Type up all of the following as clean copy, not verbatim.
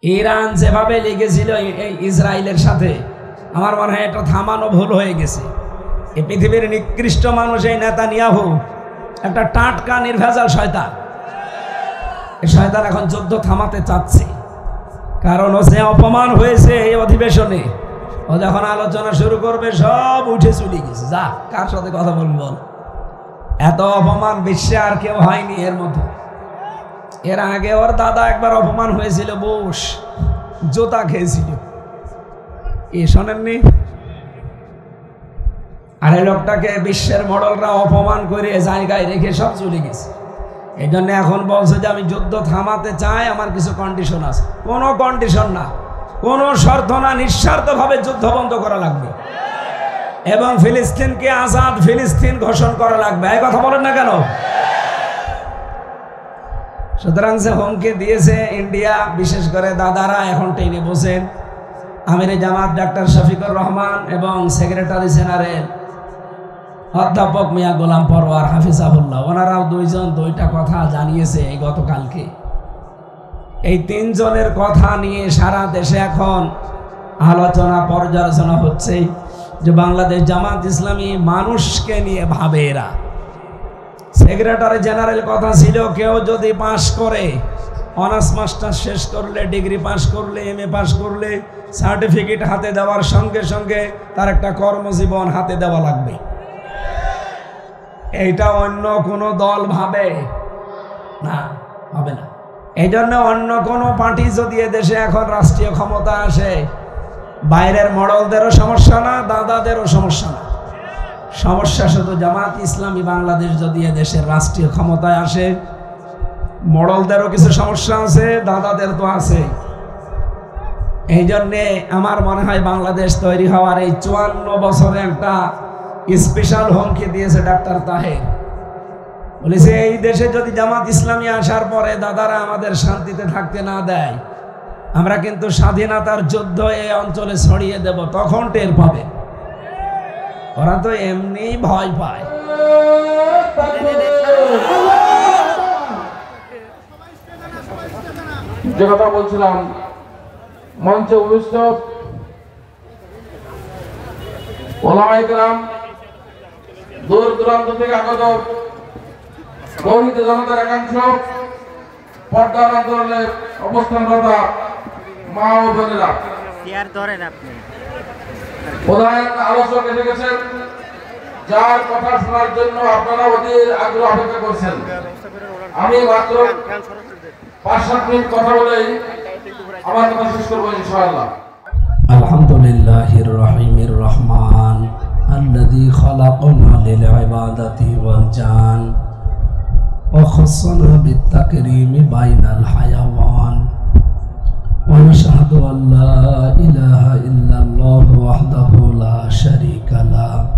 Iran যেভাবে লেগেছিল এই ইসরায়েলের সাথে, আমার মনে হয় এটা থামানো ভুল হয়ে গেছে। এই পৃথিবীর নিকৃষ্ট মানুষ এই নেতানিয়াহু একটা টাটকা নির্ভেজাল শয়তান। এই শয়তান এখন যুদ্ধ থামাতে চাচ্ছে, কারণ ও যে অপমান হয়েছে এই অধিবেশনে, ও যখন আলোচনা শুরু করবে সব উঠে চলে গেছে। যা, কার সাথে কথা বলবো বল? এত অপমান বিশ্বে আর কেউ হয়নি এর মতো। এর আগে ওর দাদা একবার অপমান হয়েছিল, বুশ জুতা খেয়েছিল, এ শোনেননি? আর এই লোকটাকে বিশ্বের মডেলরা অপমান করে জায়গায় রেখে সব চলে গেছে। এই জন্য এখন বলছে যে আমি যুদ্ধ থামাতে চাই, আমার কিছু কন্ডিশন আছে। কোনো কন্ডিশন না, কোনো শর্ত না, নিঃস্বার্থভাবে যুদ্ধ বন্ধ করা লাগবে এবং ফিলিস্তিনকে আজাদ ফিলিস্তিন ঘোষণা করা লাগবে। এই কথা বলেন না কেন? সুতরাং যে হুমকি দিয়েছে ইন্ডিয়া, বিশেষ করে দাদারা এখন টেনে বসেন, আমিরে জামাত ডাক্তার শফিকুর রহমান এবং সেক্রেটারি জেনারেল অধ্যাপক মিয়া গোলাম পরওয়ার হাফিজাহুল্লাহ, ওনারাও দুইজন দুইটা কথা জানিয়েছে এই গতকালকে। এই তিনজনের কথা নিয়ে সারা দেশে এখন আলোচনা পর্যালোচনা হচ্ছে যে বাংলাদেশ জামাত ইসলামী মানুষকে নিয়ে ভাবে। এরা সেক্রেটারি জেনারেল কথা ছিল, কেউ যদি পাশ করে, অনার্স মাস্টার শেষ করলে, ডিগ্রি পাশ করলে, এমএ পাশ করলে, সার্টিফিকেট হাতে দেওয়ার সঙ্গে সঙ্গে তার একটা কর্মজীবন হাতে দেওয়া লাগবে। এইটা অন্য কোনো দল ভাবে না, হবে না। এই জন্য অন্য কোনো পার্টি যদি এদেশে এখন রাষ্ট্রীয় ক্ষমতা আসে, বাইরের মডেলদেরও সমস্যা না, দাদাদেরও সমস্যা না, সমস্যা শুধু জামাত ইসলামী বাংলাদেশ যদি এদেশের রাষ্ট্রীয় ক্ষমতায় আসে। মডেলদেরও কিছু সমস্যা আছে, দাদাদের তো আছে। এই জন্যে আমার মনে হয় বাংলাদেশ তৈরি হওয়ার এই 54 বছরে একটা স্পেশাল হুমকি দিয়েছে ডাক্তার তাহের। বলেছে এই দেশে যদি জামাত ইসলামী আসার পরে দাদারা আমাদের শান্তিতে থাকতে না দেয়, আমরা কিন্তু স্বাধীনতার যুদ্ধ এই অঞ্চলে ছড়িয়ে দেব, তখন টের পাবে। ওরা তো এমনি ভয় পায়। যে কথা বলছিলাম, মঞ্চে উপস্থিত ওলামায়ে কেরাম, দূর দূরান্ত থেকে আগত গৌরীত জনতার একাংশ, পর্দার আন্দোলনে অবস্থানরত মা ও বোনেরা, প্রধান আলোচক এসে গেছেন, যার কথা শোনার জন্য আপনারা অধীর আগ্রহ অপেক্ষা করছেন। আমি মাত্র 5-7 মিনিট কথা বলেই আমার কথা শেষ করবো ইনশাআল্লাহ। আলহামদুলিল্লাহির রহিমির রহমান আল্লাযী খালাকানা লিল ইবাদাতি ওয়াল জান ওয়া খাসানা বিত তাকরীমি বাইনাল হায়াওয়ান ওয়া নাশহাদু আল্লা ইলাহা ইল্লাল্লাহ ওয়াহদাহু লা শারীকা লাহু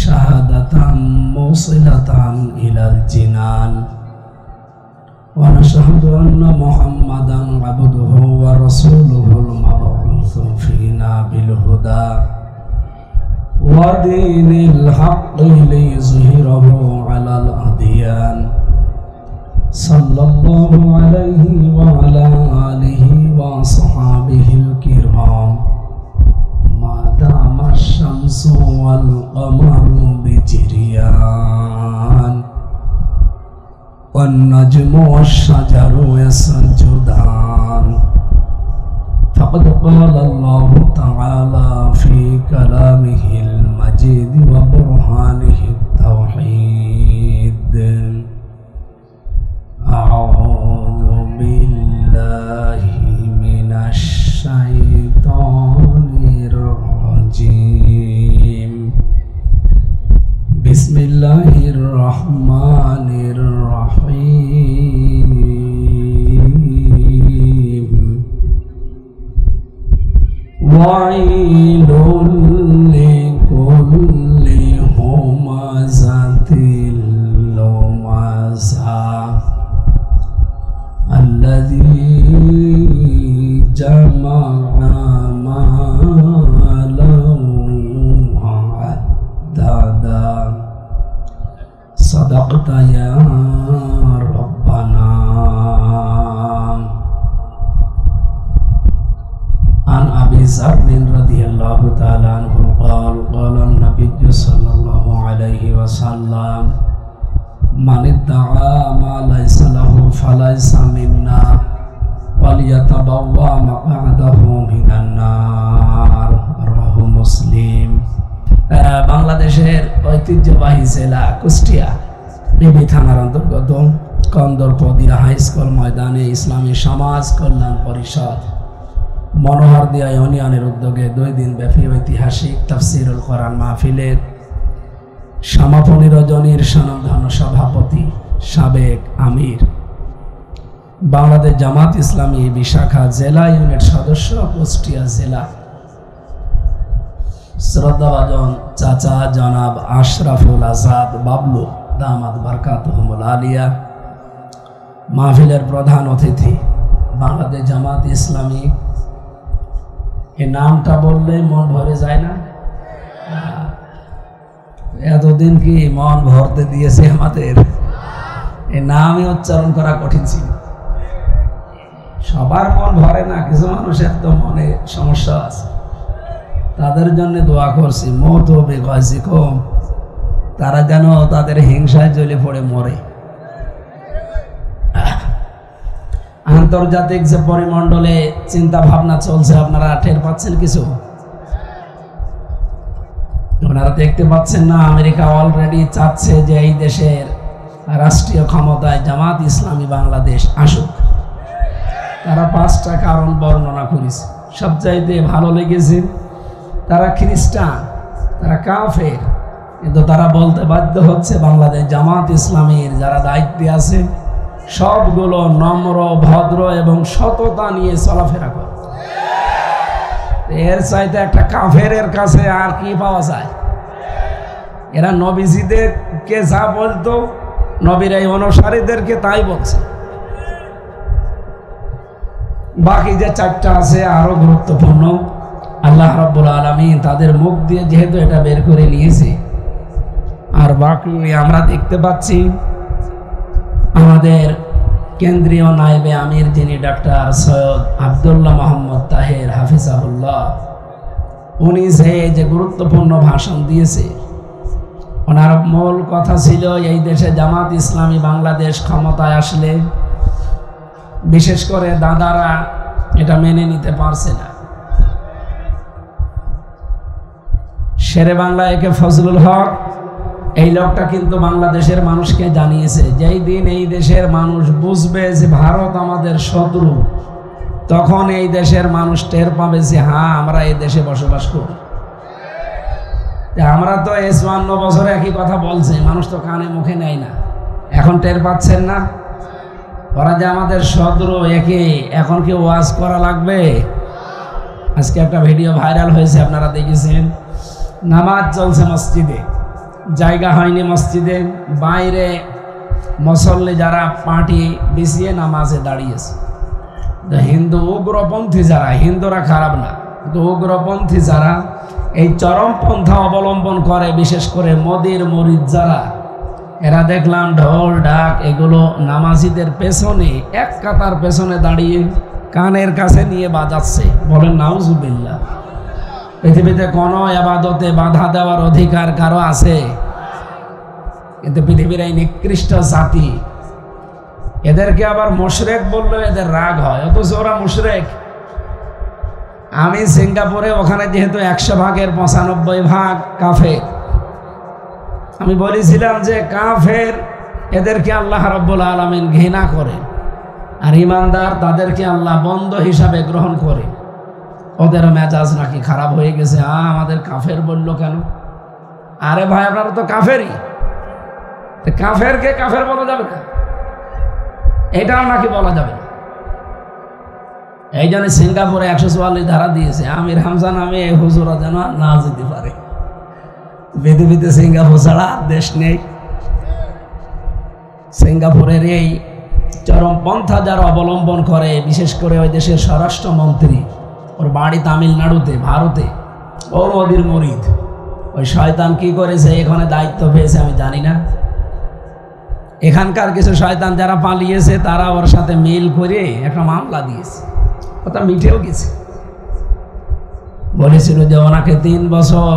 শাহাদাতাম মুওসিলাতান ইলাল জিনান ওয়া নাশহাদু আন্না মুহাম্মাদান আবদুহু ওয়া রাসূলুহুল মাবউসু ফিনা বিল হুদা ওয়া দীনিল হাক্কি লিইয়ুযহিরাহু আলাল আদিয়ান সাল্লাল্লাহু আলাইহি ওয়া আলা আলিহি ওয়া আসহাবিহিল কিরাম মা দামাশ শামসু ওয়াল কমারু বিজিরিয়ান والنجم والشجر يسجدان فقد قال الله تعالى في كلامه المجيد وبرهانه التوحيد أعوذ بالله من الشيطان الرجيم بسم الله الرحمن الرحيم ويل لكل همزة لمزة الذي جمع مالا وعددا صدقت يا ربنا ذر رضي الله تعالى عنه قال قال النبي صلى الله عليه وسلم من ادعى ما ليس له فليس منا وليتبوأ مقعده من النار رواه مسلم। বাংলাদেশের ঐতিহ্যবাহী জেলা কুষ্টিয়া বিবি থানার অন্তর্গত কন্দরপদিয়া হাই স্কুল ময়দানে ইসলামী সমাজ কল্যাণ পরিষদ মনোহরদিয়া ইউনিয়নের উদ্যোগে 2 দিন ব্যাপী ঐতিহাসিক তাফসিরুল কোরআন মাহফিলের সমাপনী রজনীর স্বনামধন্য সভাপতি সাবেক আমির বাংলাদেশ জামাত ইসলামী বিশাখা জেলা ইউনিট সদস্য কুষ্টিয়া জেলা শ্রদ্ধাভাজন চাচা জনাব আশরাফুল আজাদ বাবলু দামাত বারকাতুহুমুল আলিয়া, মাহফিলের প্রধান অতিথি বাংলাদেশ জামাত ইসলামী, এই নামটা বললে মন ভরে যায় না? এতদিন কি মন ভরতে দিয়েছে আমাদের? এই নামই উচ্চারণ করা কঠিন ছিল। সবার মন ভরে না, কিছু মানুষের তো মনে সমস্যা আছে, তাদের জন্য দোয়া করছি মত হবে গয়সি কম, তারা যেন তাদের হিংসায় জ্বলে পড়ে মরে। আন্তর্জাতিক যে পরিমণ্ডলে চিন্তা ভাবনা চলছে আপনারা টের পাচ্ছেন কিছু? আপনারা দেখতে পাচ্ছেন না? আমেরিকা অলরেডি চাচ্ছে যে এই দেশের রাষ্ট্রীয় ক্ষমতায় জামাত ইসলামী বাংলাদেশ আসুক। তারা 5টা কারণ বর্ণনা করেছে। সবচাইতে ভালো লেগেছে, তারা খ্রিস্টান, তারা কাফের, কিন্তু তারা বলতে বাধ্য হচ্ছে বাংলাদেশ জামাত ইসলামীর যারা দায়িত্বে আছে সবগুলো নম্র, ভদ্র এবং সততা নিয়ে চলাফেরা করে। এর চাইতে একটা কাফেরের কাছে আর কি পাওয়া যায়? এরা নবীজিদেরকে যা বলতো নবীর এই অনুসারীদেরকে তাই বলছে। বাকি যে 4টা আছে আরো গুরুত্বপূর্ণ, আল্লাহ রাব্বুল আলামিন তাদের মুখ দিয়ে যেহেতু এটা বের করে নিয়েছে, আর বাকি আমরা দেখতে পাচ্ছি আমাদের কেন্দ্রীয় নায়েবে আমির যিনি ডাক্তার সৈয়দ আব্দুল্লাহ মোহাম্মদ তাহের হাফিজাহুল্লাহ, উনি যে গুরুত্বপূর্ণ ভাষণ দিয়েছে, ওনার মূল কথা ছিল এই দেশে জামাত ইসলামী বাংলাদেশ ক্ষমতায় আসলে বিশেষ করে দাদারা এটা মেনে নিতে পারছে না। শেরে বাংলা একে ফজলুল হক এই লোকটা কিন্তু বাংলাদেশের মানুষকে জানিয়েছে যেই দিন এই দেশের মানুষ বুঝবে যে ভারত আমাদের শত্রু, তখন এই দেশের মানুষ টের পাবে যে হ্যাঁ আমরা এই দেশে বসবাস করি। আমরা তো 54 বছরে একই কথা বলছি, মানুষ তো কানে মুখে নেয় না। এখন টের পাচ্ছেন না ওরা যে আমাদের শত্রু? একে এখন কি ওয়াজ করা লাগবে? আজকে একটা ভিডিও ভাইরাল হয়েছে, আপনারা দেখেছেন। নামাজ চলছে মসজিদে, জায়গা হয়নি মসজিদে, বাইরে মুসল্লি যারা পাটি বিছিয়ে নামাজে দাঁড়িয়েছে। হিন্দু উগ্রপন্থী যারা, হিন্দুরা খারাপ না, কিন্তু উগ্রপন্থী যারা এই চরমপন্থা অবলম্বন করে, বিশেষ করে মোদির মুরিদ যারা, এরা দেখলাম ঢোল ঢাক এগুলো নামাজিদের পেছনে, এক কাতার পেছনে দাঁড়িয়ে কানের কাছে নিয়ে বাজাচ্ছে। বলেন নাউজুবিল্লাহ। পৃথিবীতে কোনো ইবাদতে বাধা দেওয়ার অধিকার কারো আছে? কিন্তু পৃথিবীর এই নিকৃষ্ট জাতি, এদেরকে আবার মুশরিক বললে এদের রাগ হয়, অথচ ওরা মুশরিক। আমি সিঙ্গাপুরে, ওখানে যেহেতু 100 ভাগের 95 ভাগ কাফের, আমি বলেছিলাম যে কাফের এদেরকে আল্লাহ রাব্বুল আলামিন ঘৃণা করে, আর ইমানদার তাদেরকে আল্লাহ বন্ধু হিসাবে গ্রহণ করে। ওদের মেজাজ নাকি খারাপ হয়ে গেছে, আমাদের কাফের বললো কেন? আরে ভাই আপনারা তো কাফেরই, কাফেরকে কাফের বলা যাবে না, এটাও নাকি বলা যাবে না। এই জন্য সিঙ্গাপুরে 144 ধারা দিয়েছে, আমির হামজা নামে এই হুজুরা যেন না যেতে পারে। পৃথিবীতে সিঙ্গাপুর ছাড়া আর দেশ নেই। সিঙ্গাপুরের এই চরমপন্থা যারা অবলম্বন করে, বিশেষ করে ওই দেশের স্বরাষ্ট্রমন্ত্রী, ওর বাড়ি তামিলনাড়ুতে, ভারতে, ও মোদির মুরিদ। ওই শয়তান কি করেছে, এখানে দায়িত্ব পেয়েছে আমি জানি না। এখানকার কিছু শয়তান যারা পালিয়েছে তারা ওর সাথে মিল করে একটা মামলা দিয়েছে, কথা মিটেও গেছে। বলেছিল যে ওনাকে 3 বছর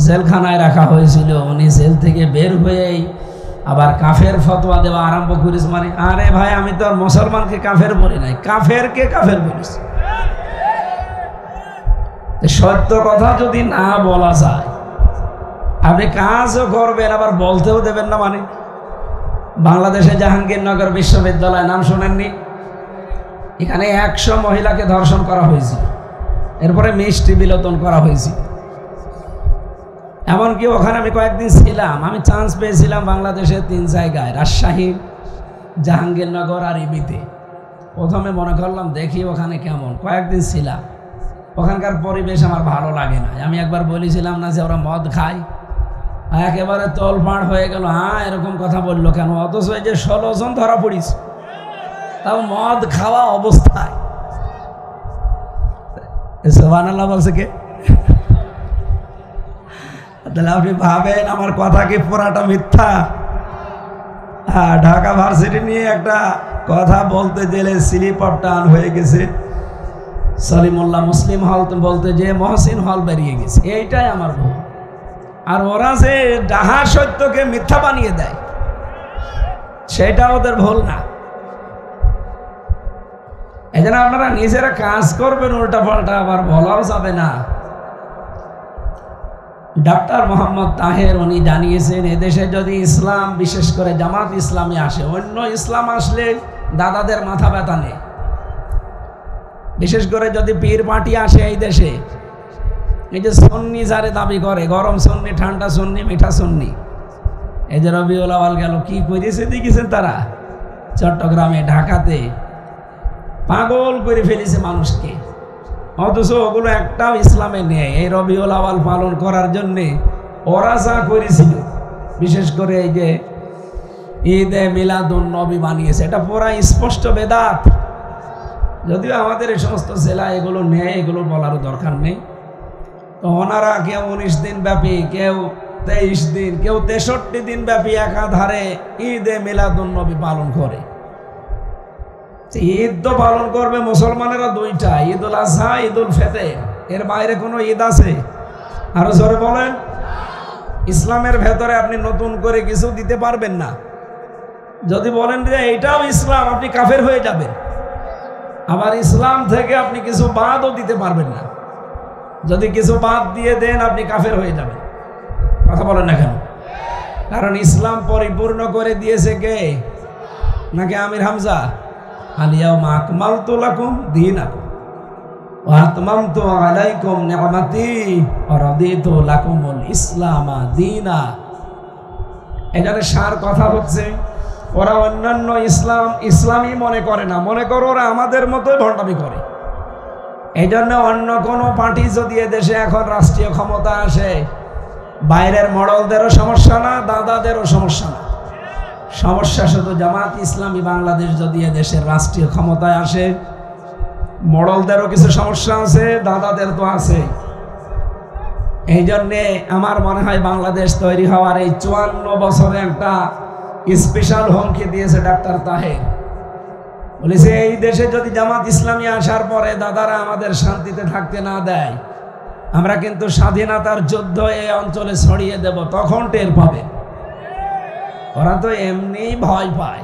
জেলখানায় রাখা হয়েছিল, উনি জেল থেকে বের হয়েই আবার কাফের ফতোয়া দেওয়া আরম্ভ করেছে। মানে আরে ভাই, আমি তো আর মুসলমানকে কাফের বলি নাই, কাফেরকে কাফের বলেছি। সত্য কথা যদি না বলা যায়, আপনি কাজও করবেন আবার বলতেও দেবেন না। মানে বাংলাদেশে জাহাঙ্গীরনগর বিশ্ববিদ্যালয় নাম শোনেননি? এখানে 100 মহিলাকে ধর্ষণ করা হয়েছিল, এরপরে মিষ্টি বিলোপন করা হয়েছিল। এমনকি ওখানে আমি কয়েকদিন ছিলাম, আমি চান্স পেয়েছিলাম বাংলাদেশের 3 জায়গায়, রাজশাহী, জাহাঙ্গীরনগর আর ইবিতে। প্রথমে মনে করলাম দেখি ওখানে কেমন, কয়েকদিন ছিলাম। ওখানকার পরিবেশ আমার ভালো লাগে না। আমি একবার বলেছিলাম না যে ওরা মদ খায়, একেবারে তোলপাড় হয়ে গেল। হ্যাঁ, এরকম কথা বললো কেন? অথচ এই যে 16 জন ধরা পড়িস, তাও মদ খাওয়া অবস্থায়। সুবহানাল্লাহ বলছে কে? তাহলে আপনি ভাবেন আমার কথা কি পুরাটা মিথ্যা? ঢাকা ভার্সিটি নিয়ে একটা কথা বলতে গেলে স্লিপ অফ টান হয়ে গেছে। সলিমুল্লাহ মুসলিম হল বলতে যে মহসিন হল বেরিয়ে গেছে, এইটাই আমার ভুল। আর ওরা যে ডাহা সত্যকে মিথ্যা বানিয়ে দেয়, সেটা ওদের ভুল না। এই জন্য আপনারা নিজেরা কাজ করবেন, উল্টা পাল্টা আবার বলাও যাবে না। ডাক্তার মোহাম্মদ তাহের উনি জানিয়েছেন, এদেশে যদি ইসলাম, বিশেষ করে জামাত ইসলামী আসে, অন্য ইসলাম আসলে দাদাদের মাথা ব্যথা নেই। বিশেষ করে যদি পীর পার্টি আসে এই দেশে, এই যে সুন্নি যারে দাবি করে, গরম সুন্নি, ঠান্ডা সুন্নি, মিঠা সুন্নি, এই যে রবিউল আউয়াল গেল, কি করেছে দেখেছেন তারা? চট্টগ্রামে, ঢাকাতে পাগল করে ফেলেছে মানুষকে। অথচ ওগুলো একটাও ইসলামে নেই। এই রবিউল আউয়াল পালন করার জন্যে ওরা যা করেছিল, বিশেষ করে এই যে ঈদে মিলাদুন নবী বানিয়েছে, এটা পুরা স্পষ্ট বেদাত। যদিও আমাদের এই সমস্ত জেলা এগুলো নেই, এগুলো বলারও দরকার নেই। তো ওনারা কেউ 19 দিন ব্যাপী, কেউ 23 দিন, কেউ 63 দিন ব্যাপী একাধারে ঈদে মিলাদুন নবী পালন করে। ঈদ তো পালন করবে মুসলমানেরা 2টা, ঈদুল আজহা, ঈদুল ফিতর। এর বাইরে কোনো ঈদ আছে? আরো জোরে বলেন। ইসলামের ভেতরে আপনি নতুন করে কিছু দিতে পারবেন না। যদি বলেন যে এইটাও ইসলাম, আপনি কাফের হয়ে যাবেন। আবার ইসলাম থেকে আপনি কিছু বাদও দিতে পারবেন না। যদি কিছু বাদ দিয়ে দেন, আপনি কাফের হয়ে যাবেন। কথা বলেন না কেন? কারণ ইসলাম পরিপূর্ণ করে দিয়েছে কে? নাকি আমির হামজা? আলিয়াউমা আকমালতু লাকুম দীনাকুম ওয়া আতমামতু আলাইকুম নি'মাতি ওয়া রাদিতু লাকুমুল ইসলামা দীনা। এখানে সার কথা হচ্ছে, ওরা অন্যান্য ইসলামই মনে করে না, মনে করো ওরা আমাদের মতোই ভণ্ডামি করে। এই জন্য অন্য কোনো পার্টি যদি এদেশে এখন রাষ্ট্রীয় ক্ষমতা আসে, বাইরের মডেলদেরও সমস্যা না, দাদাদেরও সমস্যা না। সমস্যা শুধু জামাত ইসলামী বাংলাদেশ যদি এদেশের রাষ্ট্রীয় ক্ষমতায় আসে, মডেলদেরও কিছু সমস্যা আছে, দাদাদের তো আছে। এই জন্যে আমার মনে হয় বাংলাদেশ তৈরি হওয়ার এই 54 বছরে একটা স্পেশাল হুমকি দিয়েছে ডাক্তার তাহের। বলেছে এই দেশে যদি জামাত ইসলামী আসার পরে দাদারা আমাদের শান্তিতে থাকতে না দেয়, আমরা কিন্তু স্বাধীনতার যুদ্ধ এই অঞ্চলে ছড়িয়ে দেব, তখন টের পাবে। ওরা তো এমনি ভয় পায়।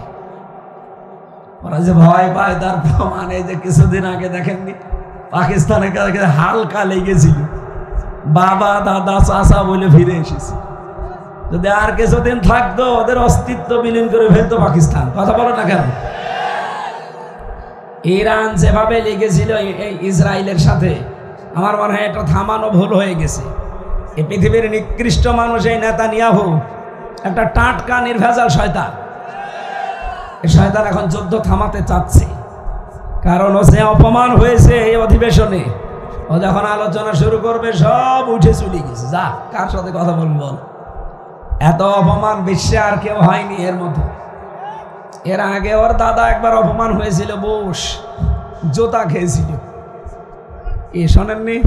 ওরা যে ভয় পায় তার প্রমাণ এই যে কিছুদিন আগে দেখেননি, পাকিস্তানের কাছে হালকা লেগেছিল, বাবা দাদা চাচা বলে ফিরে এসেছে। যদি আর কিছুদিন থাকতো, ওদের অস্তিত্ব বিলীন করে ফেলতো পাকিস্তান। কথা বলো না কেন? ইরান যেভাবে লেগেছিল এই ইসরায়েলের সাথে, আমার মনে হয় এটা থামানো ভুল হয়ে গেছে। এই পৃথিবীর নিকৃষ্ট মানুষ এই নেতানিয়াহু একটা টাটকা নির্ভেজাল শয়তান। এই শয়তান এখন যুদ্ধ থামাতে চাচ্ছে, কারণ ও যে অপমান হয়েছে এই অধিবেশনে, ও যখন আলোচনা শুরু করবে সব উঠে চলে গেছে। যা, কার সাথে কথা বলবো? এত অপমান বিশ্বে আর কেউ হয়নি এর মতো। এর আগে ওর দাদা একবার অপমান হয়েছিল, বুশ জুতা খেয়েছিল, এ শোনেননি?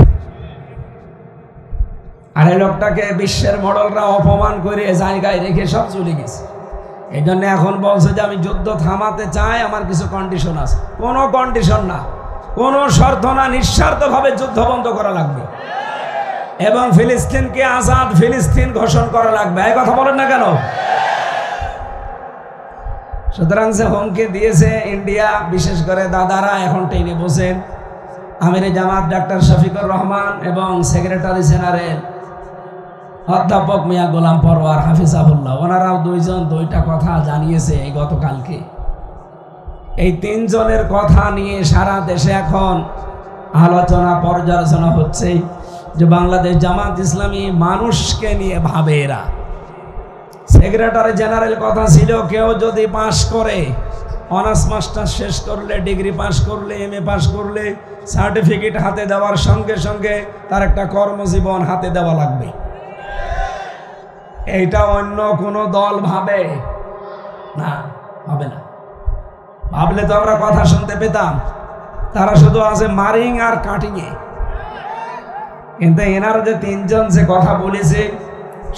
আর এই লোকটাকে বিশ্বের মডেলরা অপমান করে জায়গায় রেখে সব চলে গেছে। এই জন্য এখন বলছে যে আমি যুদ্ধ থামাতে চাই, আমার কিছু কন্ডিশন আছে। কোনো কন্ডিশন না, কোনো শর্ত না, নিঃস্বার্থভাবে যুদ্ধ বন্ধ করা লাগবে। এবং ফিলিস্তিনকে আজাদ ফিলিস্তিন ঘোষণা করা লাগবে। এই কথা বলেন না কেন? সুতরাং যে হুমকি দিয়েছে ইন্ডিয়া, বিশেষ করে দাদারা এখন টেনে বসেন, আমিরে জামাত ডাক্তার শফিকুর রহমান এবং সেক্রেটারি জেনারেল অধ্যাপক মিয়া গোলাম পরওয়ার হাফিজাহুল্লাহ, ওনারাও দুইজন দুইটা কথা জানিয়েছে এই গতকালকে। এই তিনজনের কথা নিয়ে সারা দেশে এখন আলোচনা পর্যালোচনা হচ্ছে যে বাংলাদেশ জামাত ইসলামী মানুষকে নিয়ে ভাবে। এরা সেক্রেটারি জেনারেল কথা ছিল, কেউ যদি পাশ করে, অনার্স মাস্টার শেষ করলে, ডিগ্রি পাশ করলে, এমএ পাশ করলে, সার্টিফিকেট হাতে দেওয়ার সঙ্গে সঙ্গে তার একটা কর্মজীবন হাতে দেওয়া লাগবে। এইটা অন্য কোনো দল ভাবে না, ভাবে না। ভাবলে তো আমরা কথা শুনতে পেতাম। তারা শুধু আছে মারিং আর কাটিংয়ে। কিন্তু এনারা যে তিনজন যে কথা বলেছে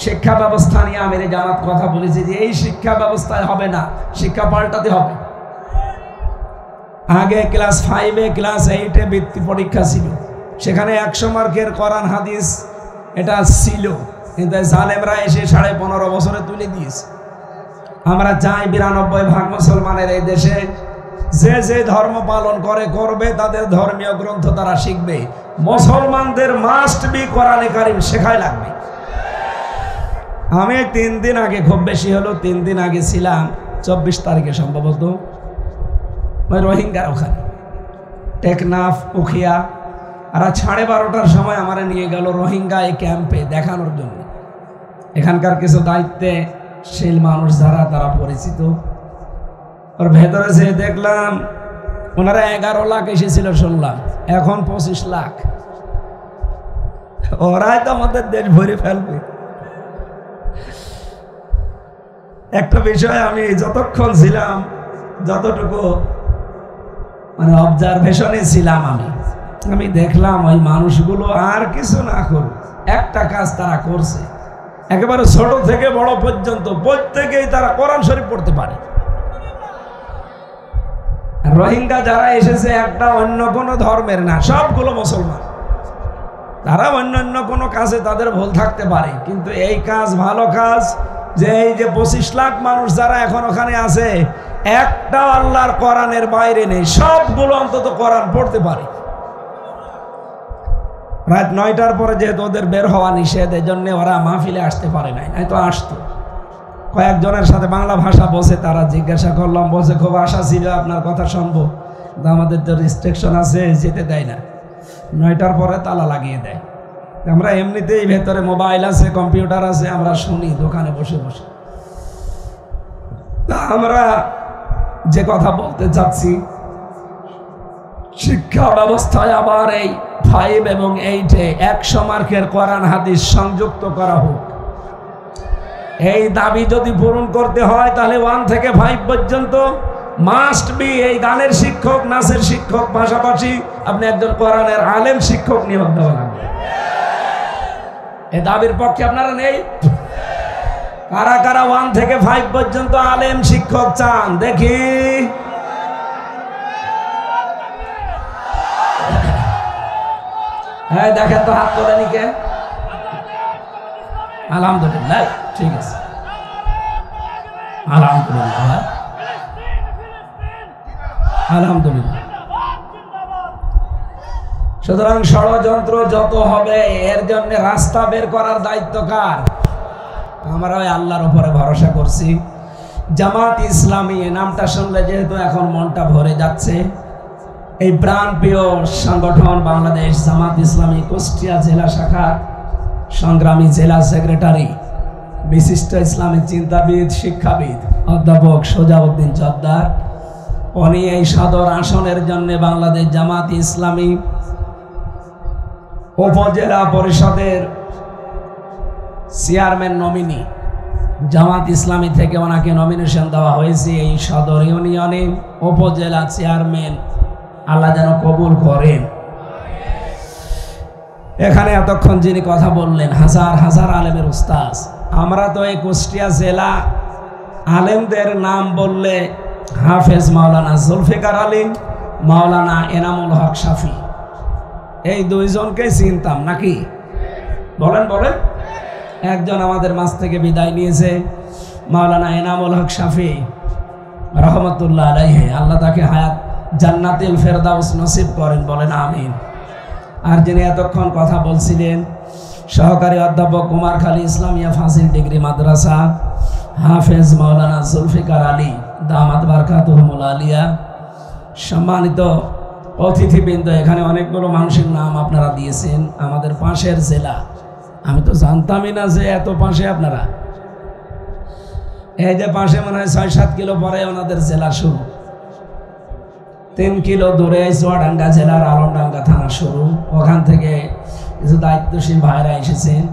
শিক্ষা ব্যবস্থা নিয়ে, আমিরে জামাত কথা বলেছে যে এই শিক্ষা ব্যবস্থায় হবে না, শিক্ষা পাল্টাতে হবে। আগে ক্লাস 5-এ ক্লাস 8-এ বৃত্তি পরীক্ষা ছিল, সেখানে 100 মার্কের কোরআন হাদিস এটা ছিল, কিন্তু জালেমরা এসে 15.5 বছরে তুলে দিয়েছে। আমরা চাই 92% মুসলমানের এই দেশে যে যে ধর্ম পালন করে করবে, তাদের ধর্মীয় গ্রন্থ তারা শিখবে। মুসলমানদের মাস্ট বি কোরআনে কারিম শেখাই লাগবে। আমি 3 দিন আগে, খুব বেশি হলো 3 দিন আগে ছিলাম, 24 তারিখে সম্ভবত, ওই রোহিঙ্গার ওখানে টেকনাফ উখিয়া। আর 12:30টার সময় আমরা নিয়ে গেল রোহিঙ্গা এই ক্যাম্পে দেখানোর জন্য। এখানকার কিছু দায়িত্বশীল মানুষ যারা, তারা পরিচিত। ওর ভেতরে যে দেখলাম ওনারা 11 লাখ এসেছিল শুনলাম, এখন 25 লাখ। ওরাই তো আমাদের দেশ ভরে ফেলবে। একটা বিষয় আমি যতক্ষণ ছিলাম, যতটুকু মানে অবজারভেশনে ছিলাম, আমি দেখলাম ওই মানুষগুলো আর কিছু না করুক, একটা কাজ তারা করছে। একেবারে ছোট থেকে বড় পর্যন্ত প্রত্যেকেই তারা কোরআন শরীফ পড়তে পারে। রোহিঙ্গা যারা এসেছে একটা অন্য কোনো ধর্মের না, সবগুলো মুসলমান। তারা অন্য কোনো কাজে তাদের ভুল থাকতে পারে, কিন্তু এই কাজ ভালো কাজ। যে এই যে 25 লাখ মানুষ যারা এখন ওখানে আছে, একটা আল্লাহর কোরআনের বাইরে নেই, সবগুলো অন্তত কোরআন পড়তে পারে। রাত 9টার পরে যেহেতু ওদের বের হওয়া নিষেধ, এজন্য ওরা মাহফিলে আসতে পারে নাই, তো আসতো। কয়েকজনের সাথে বাংলা ভাষা বসে, তারা জিজ্ঞাসা করলাম, বসে খুব আশা ছিল আপনার কথা শুনবো, কিন্তু আমাদের তো রেস্ট্রিকশন আছে, যেতে দেয় না। 9টার পরে তালা লাগিয়ে দেয়। আমরা এমনিতেই ভেতরে মোবাইল আছে, কম্পিউটার আছে, আমরা শুনি দোকানে বসে বসে। আমরা যে কথা বলতে চাচ্ছি, শিক্ষা ব্যবস্থায় আবার এই 5 এবং 8-এ 100 মার্কের কোরআন হাদিস সংযুক্ত করা হোক। এই দাবি যদি পূরণ করতে হয়, তাহলে 1 থেকে 5 পর্যন্ত মাস্ট বি এই গানের শিক্ষক, নাচের শিক্ষক, পাশাপাশি আপনি একজন কোরআনের আলেম শিক্ষক নিয়োগ দেওয়া লাগবে। এই দাবির পক্ষে আপনারা নেই? কারা কারা 1 থেকে 5 পর্যন্ত আলেম শিক্ষক চান দেখি? হ্যাঁ, দেখেন তো, হাত তোলেনি কে? আলহামদুলিল্লাহ, ঠিক আছে, আলহামদুলিল্লাহ, আলহামদুলিল্লাহ। সুতরাং ষড়যন্ত্র যত হবে, এর জন্য রাস্তা বের করার দায়িত্ব কার? আমরা ওই আল্লাহর উপরে ভরসা করছি। জামাত ইসলামী নামটা শুনলে যেহেতু এখন মনটা ভরে যাচ্ছে, এই প্রাণপ্রিয় সংগঠন বাংলাদেশ জামাত ইসলামী কুষ্টিয়া জেলা শাখা সংগ্রামী জেলা সেক্রেটারি, বিশিষ্ট ইসলামিক চিন্তাবিদ, শিক্ষাবিদ অধ্যাপক সোজাউদ্দিন জব্বার, উনি এই সদর আসনের জন্য বাংলাদেশ জামাত ইসলামী উপজেলা পরিষদের চেয়ারম্যান নমিনি, জামাত ইসলামী থেকে ওনাকে নমিনেশন দেওয়া হয়েছে এই সদর ইউনিয়নে উপজেলা চেয়ারম্যান। আল্লাহ যেন কবুল করেন। এখানে এতক্ষণ যিনি কথা বললেন, হাজার হাজার আলেমের উস্তাদ। আমরা তো এই কুষ্টিয়া জেলা আলেমদের নাম বললে হাফেজ মাওলানা জুলফিকার আলী, মাওলানা এনামুল হক শাফি, এই দুইজনকে চিনতাম নাকি? বলেন বলেন। একজন আমাদের মাঝ থেকে বিদায় নিয়েছে, মাওলানা এনামুল হক শাফি রহমতুল্লাহ আলাইহি। আল্লাহ তাকে হায়াত জান্নাতুল ফেরদাউস নসিব করেন, বলেন আমিন। আর যিনি এতক্ষণ কথা বলছিলেন সহকারী অধ্যাপক কুমারখালী ইসলামিয়া ফাজিল ডিগ্রি মাদ্রাসা হাফেজ মাওলানা জুলফিকার আলী দামাত বারকাতুহুল আলিয়া। সম্মানিত অতিথিবৃন্দ, এখানে অনেকগুলো মানুষের নাম আপনারা দিয়েছেন। আমাদের পাশের জেলা, আমি তো জানতামই না যে এত পাশে আপনারা। এই যে পাশে মনে হয় ৬-৭ কিলো পরে ওনাদের জেলা শুরু, ৩ কিলো দূরে চুয়াডাঙ্গা জেলার আলমডাঙ্গা থানা শুরু। ওখান থেকে কিছু দায়িত্বশীল ভাইরা এসেছেন,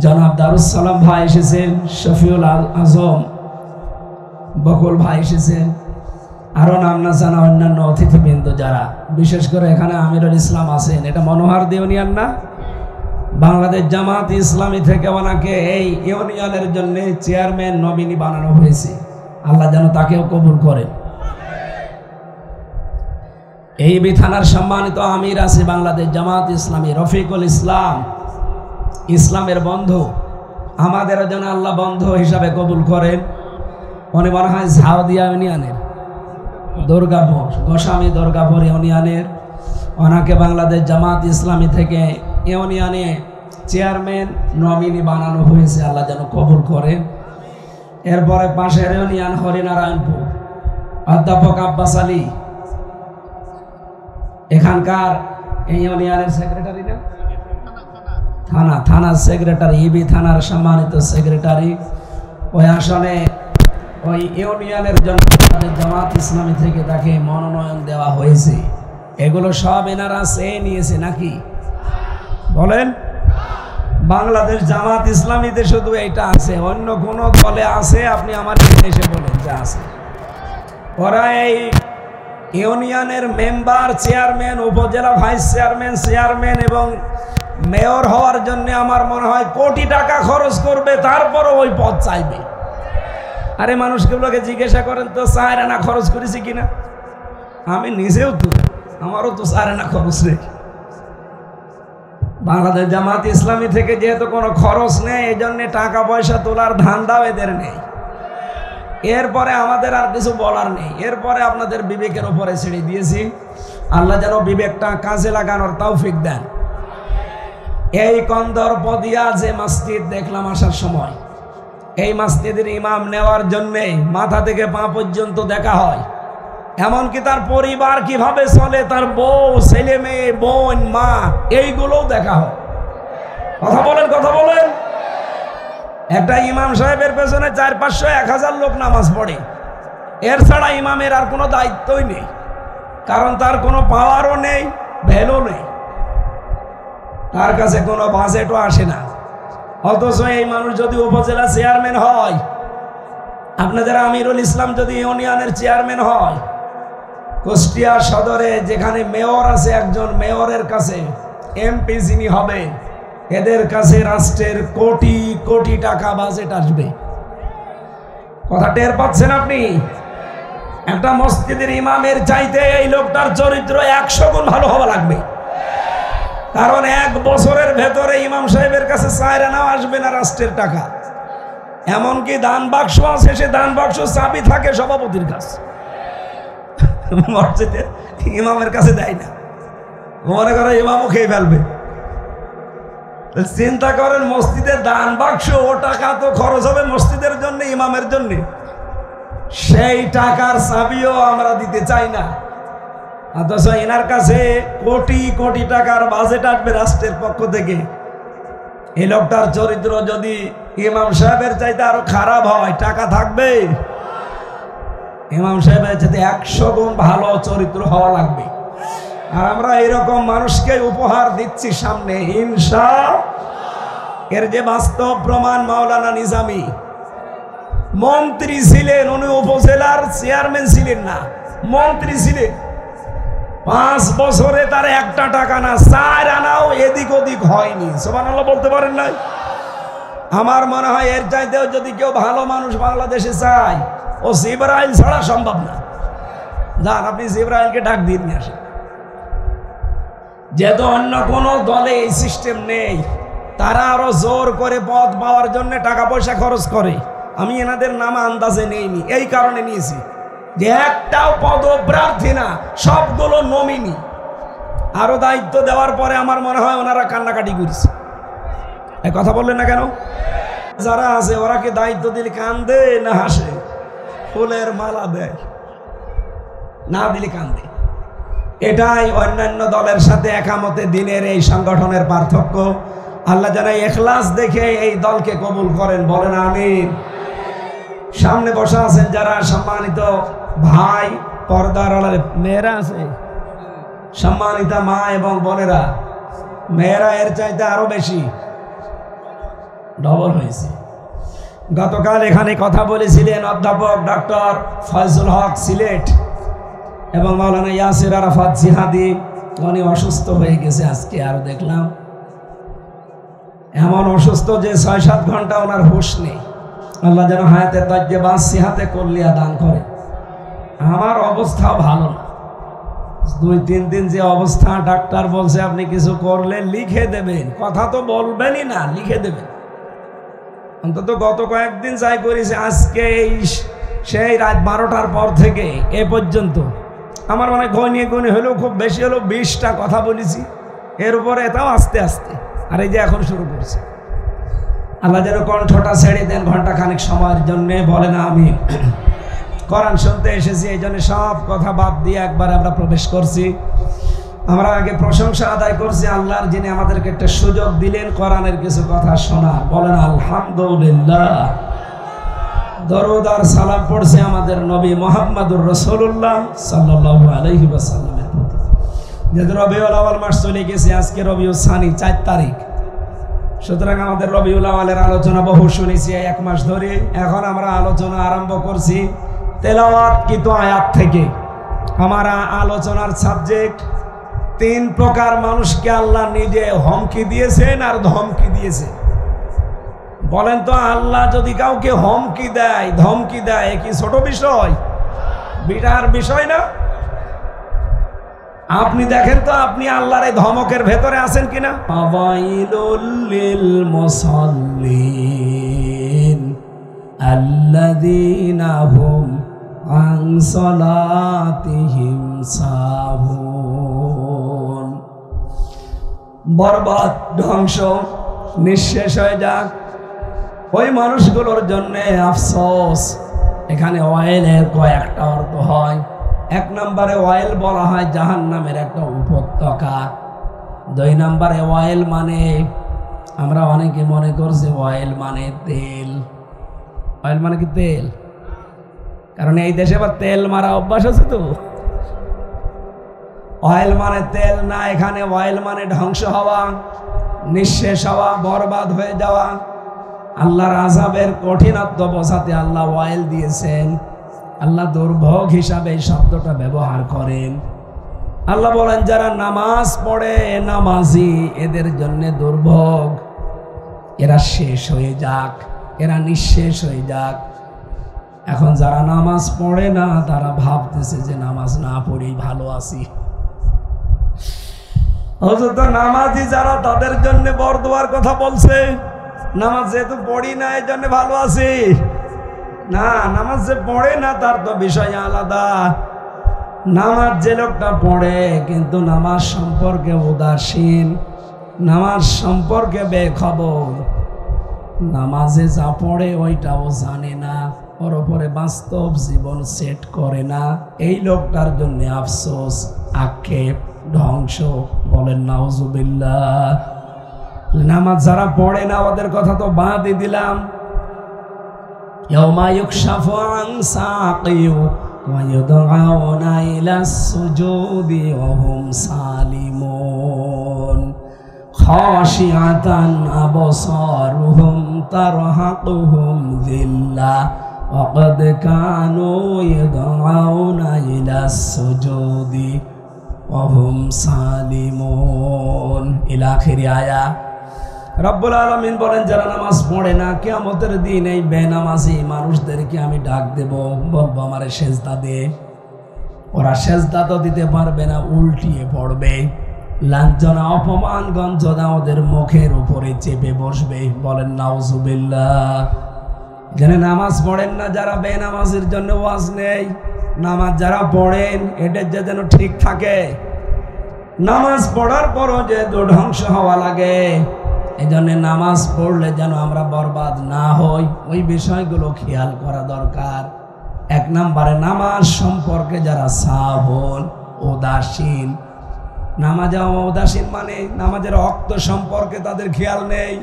জনাব দারুসালাম ভাই এসেছেন, শফিউল আজম বকুল ভাই এসেছেন, আরও নাম না জানা অন্যান্য অতিথিবৃন্দ যারা, বিশেষ করে এখানে আমিরুল ইসলাম আছেন। এটা মনোহর ইউনিয়ন না? বাংলাদেশ জামাত ইসলামী থেকে ওনাকে এই ইউনিয়নের জন্য চেয়ারম্যান নমিনি বানানো হয়েছে। আল্লাহ যেন তাকেও কবুল করেন। এই থানার সম্মানিত আমির আছে বাংলাদেশ জামাত ইসলামী রফিকুল ইসলাম, ইসলামের বন্ধু। আমাদেরও যেন আল্লাহ বন্ধু হিসাবে কবুল করেন। উনি মনে হয় ঝাউদিয়া ইউনিয়নের, দুর্গাপুর গোস্বামী দুর্গাপুর ইউনিয়নের। ওনাকে বাংলাদেশ জামাত ইসলামী থেকে ইউনিয়নে চেয়ারম্যান নমিনি বানানো হয়েছে। আল্লাহ যেন কবুল করেন। এরপরে পাশের ইউনিয়ন হরিনারায়ণপুর, অধ্যাপক আব্বাস আলী এখানকার এই ইউনিয়নের সেক্রেটারি না, থানার সেক্রেটারি, ইবি থানার সম্মানিত সেক্রেটারি। ওই আসনে ওই ইউনিয়নের জন্য জামাত ইসলামী থেকে তাকে মনোনয়ন দেওয়া হয়েছে। এগুলো সব এনারা চেয়ে নিয়েছে নাকি বলেন? বাংলাদেশ জামাত ইসলামীতে শুধু এইটা আছে, অন্য কোনো দলে আছে আপনি আমার এসে বলেন যে আছে। ওরা এই ইউনিয়নের মেম্বার, চেয়ারম্যান, উপজেলা ভাইস চেয়ারম্যান, চেয়ারম্যান এবং মেয়র হওয়ার জন্য আমার মনে হয় কোটি টাকা খরচ করবে, তারপরও ওই পদ চাইবে। আরে মানুষগুলোকে জিজ্ঞাসা করেন তো 4 আনা খরচ করেছি কিনা। আমি নিজেও তো, আমারও তো 4 আনা খরচ নেই। বাংলাদেশ জামাত ইসলামী থেকে যেহেতু কোনো খরচ নেই, এই জন্য টাকা পয়সা তোলার ধান্দাও এদের নেই। এরপরে আমাদের আর কিছু বলার নেই। এরপরে আপনাদের বিবেকের উপরে ছেড়ে দিয়েছি। আল্লাহ যেন বিবেকটা কাজে লাগানোর তৌফিক দেন। এই কন্দরপদিয়া যে মসজিদ দেখলাম আসার সময়, এই মসজিদের ইমাম নেওয়ার জন্যে মাথা থেকে পা পর্যন্ত দেখা হয়। এমনকি তার পরিবার কিভাবে চলে, তার বউ, ছেলে মেয়ে, বোন, মা, এইগুলোও দেখা হয়। কথা বলেন, কথা বলেন। একটা ইমাম সাহেবের পেছনে 400-500-1000 লোক নামাজ পড়ে। এর ছাড়া ইমামের আর কোনো দায়িত্বই নেই, কারণ তার কোনো পাওয়ারও নেই, ভ্যালু নেই, তার কাছে কোনো বাজেটও আসে না। অথচ এই মানুষ যদি উপজেলা চেয়ারম্যান হয়, আপনাদের আমিরুল ইসলাম যদি ইউনিয়নের চেয়ারম্যান হয়, কুষ্টিয়া সদরে যেখানে মেয়র আছে, একজন মেয়রের কাছে এমপি যিনি হবেন, এদের কাছে রাষ্ট্রের কোটি কোটি টাকা বাজেট আসবে। কথা টের পাচ্ছেন আপনি? একটা মসজিদের ইমামের চাইতে এই লোকটার চরিত্র 100 গুণ ভালো হওয়া লাগবে। কারণ 1 বছরের ভেতরে ইমাম সাহেবের কাছে 4 আনাও আসবে না রাষ্ট্রের টাকা। এমনকি দান বাক্স আছে, সে দান বাক্স চাবি থাকে সভাপতির কাছে, মসজিদের ইমামের কাছে দেয় না। মনে করে ইমামও খেয়ে ফেলবে। চিন্তা করেন, মসজিদের দান বাক্স, ও টাকা তো খরচ হবে মসজিদের জন্য, ইমামের জন্য। সেই টাকার চাবিও আমরা দিতে চাই না, অথচ এনার কাছে কোটি কোটি টাকার বাজেট আসবে রাষ্ট্রের পক্ষ থেকে। এই লোকটার চরিত্র যদি ইমাম সাহেবের চাইতে আরো খারাপ হয়, টাকা থাকবে? ইমাম সাহেবের চাইতে 100 গুণ ভালো চরিত্র হওয়া লাগবে। আর আমরা এরকম মানুষকে উপহার দিচ্ছি সামনে, ইনশাআল্লাহ। এর যে বাস্তব প্রমাণ মাওলানা নিজামী মন্ত্রী ছিলেন, উনি উপজেলার চেয়ারম্যান ছিলেন না, মন্ত্রী ছিলেন। 5 বছরে তার একটা টাকা না, 4 আনাও এদিক ওদিক হয়নি। সুবহানাল্লাহ বলতে পারেন না? আমার মনে হয় এর চাইতেও যদি কেউ ভালো মানুষ বাংলাদেশে চায়, ও জিবরাইল ছাড়া সম্ভব না। যান আপনি জিবরাইলকে ডাক দিয়ে নিয়ে আসেন। যেহেতু অন্য কোনো দলে এই সিস্টেম নেই, তারা আরো জোর করে পদ পাওয়ার জন্য টাকা পয়সা খরচ করে। আমি এনাদের নাম আন্দাজে নেইনি, এই কারণে নিয়েছি যে একটাও পদপ্রার্থী না, সবগুলো নমিনি। আরো দায়িত্ব দেওয়ার পরে আমার মনে হয় ওনারা কান্নাকাটি করেছে। এই কথা বললেন না কেন? যারা আছে ওরা কি দায়িত্ব দিলে কান্দে না হাসে? ফুলের মালা দেয়, না দিলে কান্দে। এটাই অন্যান্য দলের সাথে একামতে দিনের এই সংগঠনের পার্থক্য। আল্লাহ যেন ইখলাস দেখে এই দলকে কবুল করেন, বলেন আমিন। সামনে বসা আছেন যারা সম্মানিত ভাই, পর্দার আড়ালে মেয়েরা আছে, সম্মানিতা মা এবং বোনেরা, মেয়েরা এর চাইতে আরো বেশি ডবল হয়েছে। গতকাল এখানে কথা বলেছিলেন অধ্যাপক ডক্টর ফয়জুল হক সিলেট এবং মাওলানা ইয়াসির আরাফাত জিহাদি। উনি অসুস্থ হয়ে গেছে আজকে, আরো দেখলাম এমন অসুস্থ যে ৬-৭ ঘন্টা ওনার হুঁশ নেই। আল্লাহ যেন হায়াতে তাজ্জেবা সিহাতে কল্লিয়া দান করে। আমার অবস্থা ভালো না, 2-3 দিন যে অবস্থা, ডাক্তার বলছে আপনি কিছু করলে লিখে দেবেন, কথা তো বলবেনই না, লিখে দেবেন। অন্তত গত কয়েকদিন যাই করেছে, আজকে এই সেই রাত 12টার পর থেকে এ পর্যন্ত আমার মনে গনিয়ে হলেও খুব বেশি হলেও 20টা কথা বলেছি, এর উপরে এটাও আস্তে আস্তে। আর এই যে এখন শুরু করছে, আল্লাহ যেন কণ্ঠটা ছেড়ে দেন ঘন্টা খানিক সময়ের জন্যে, বলে না আমি কোরআন শুনতে এসেছি, এই জন্য সব কথা বাদ দিয়ে একবার আমরা প্রবেশ করছি। আমরা আগে প্রশংসা আদায় করছি আল্লাহর, যিনি আমাদেরকে একটা সুযোগ দিলেন কোরআনের কিছু কথা শোনা, বলেন আলহামদুলিল্লাহ। দরুদ আর সালাম পড়ছে আমাদের নবী মুহাম্মদুর রাসূলুল্লাহ সাল্লাল্লাহু আলাইহি ওয়াসাল্লামের প্রতি। যেহেতু রবিউল আউয়াল মাস চলে গেছে, আজকে রবিউল সানি 4 তারিখ, সুতরাং আমাদের রবিউল আউয়ালের আলোচনা বহু শুনেছি 1 মাস ধরে। এখন আমরা আলোচনা আরম্ভ করছি তেলাওয়াতকৃত আয়াত থেকে। আমার আলোচনার সাবজেক্ট 3 প্রকার মানুষকে আল্লাহ নিজে হুমকি দিয়েছেন আর ধমকি দিয়েছেন। বলেন তো, আল্লাহ যদি কাউকে হুমকি দেয়, ধমকি দেয়, কি ছোট বিষয়? বিরাট বিষয় না? আপনি দেখেন তো, আপনি আল্লাহর এই ধমকের ভেতরে আছেন কিনা? ফাওয়াইলুল লিল মুসাল্লিন আল্লাযীনা হুম আন সালাতিহিম সাহুন। বরবাদ, ধ্বংস, নিঃশেষ হয়ে যাক ওই মানুষগুলোর জন্য আফসোস। এখানে ওয়াইলের কয়েকটা অর্থ হয়। 1 নম্বরে ওয়াইল বলা হয় জাহান্নামের একটা উপত্যকা। 2 নম্বরে ওয়াইল মানে, আমরা অনেকে মনে করছি ওয়াইল মানে তেল। ওয়াইল মানে কি তেল? কারণ এই দেশে আবার তেল মারা অভ্যাস আছে তো। অয়েল মানে তেল না, এখানে অয়েল মানে ধ্বংস হওয়া, নিঃশেষ হওয়া, বরবাদ হয়ে যাওয়া। আল্লাহর আযাবের কঠিনত্ব বোঝাতে আল্লাহ অয়েল দিয়েছেন। আল্লাহ দুর্ভোগ হিসাবে এই শব্দটা ব্যবহার করেন। আল্লাহ বলেন যারা নামাজ পড়ে, নামাজি, এদের জন্য দুর্ভোগ। এরা শেষ হয়ে যাক, এরা নিঃশেষ হয়ে যাক। এখন যারা নামাজ পড়ে না, তারা ভাবতেছে যে নামাজ না পড়েই ভালো আছি। অথচ নামাজি যারা, তাদের জন্য বরদোয়ার কথা বলছে। নামাজ যেহেতু পড়ি না এই জন্য ভালো আছি না, নামাজ যে পড়ে না তার তো বিষয় আলাদা। নামাজ যে লোকটা পড়ে কিন্তু নামাজ সম্পর্কে উদাসীন, নামাজ সম্পর্কে বেখবর, নামাজে যা পড়ে ওইটাও জানে না, ওর উপরে বাস্তব জীবন সেট করে না, এই লোকটার জন্য আফসোস, আক্ষেপ, ধ্বংস। বলেন নাউজুবিল্লাহ। নামাজ যারা পড়ে না ওদের কথা তো বাদই দিলাম। ইয়াউমা ইউকশাফু আন সাকিউ ওয়া ইউদআউনা ইলাস সুজুদি ওয়া হুম সালিমুন খাশিআতান আবসারুহুম তারহাকুহুম যিল্লাহ ওয়া ক্বাদ কানু ইউদআউনা ইলাস সুজুদি ওয়া হুম সালিমুন ইলা আখির আয়া। রব্বুল আলামিন বলেন যারা নামাজ পড়ে না, কিয়ামতের দিন এই বেনামাজি মানুষদেরকে আমি ডাক দেব, বলবো আমারে সেজদা দে। ওরা সেজদা তো দিতে পারবে না, উল্টিয়ে পড়বে। লাঞ্ছনা অপমান গঞ্জনা ওদের মুখের উপরে চেপে বসবে। বলেন নাউজুবিল্লাহ। এখানে নামাজ পড়েন না যারা, বেনামাজির জন্য ওয়াজ নেই। নামাজ যারা পড়েন এটা যে যেন ঠিক থাকে। নামাজ পড়ার পরও যে ধ্বংস হওয়া লাগে, এই জন্য নামাজ পড়লে যেন আমরা বরবাদ না হই, ওই বিষয়গুলো খেয়াল করা দরকার। এক নম্বরে নামাজ সম্পর্কে যারা সাহন উদাসীন, নামাজে উদাসীন মানে নামাজের অক্ত সম্পর্কে তাদের খেয়াল নেই।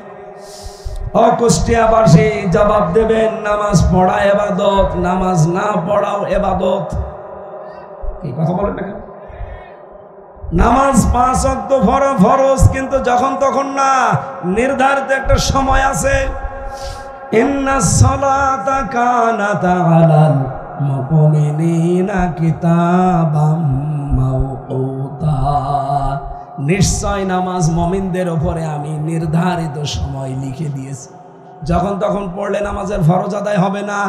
অকুষ্টিয়াবাসী জবাব দেবেন নামাজ পড়া এবাদত, নামাজ না পড়াও এবাদত। কি কথা বলেন না কেন? নামাজ 5 ওয়াক্ত ফরজ, কিন্তু যখন তখন না, নির্ধারিত একটা সময় আছে। ইন্নাস সালাতা কানাত আলাল মুমিনিনা কিতাবাম মাওকুতা। নিশ্চয় নামাজ মুমিনদের উপরে আমি নির্ধারিত সময় লিখে দিয়েছি। যখন তখন পড়লে নামাজের ফরজ আদায় হবে না,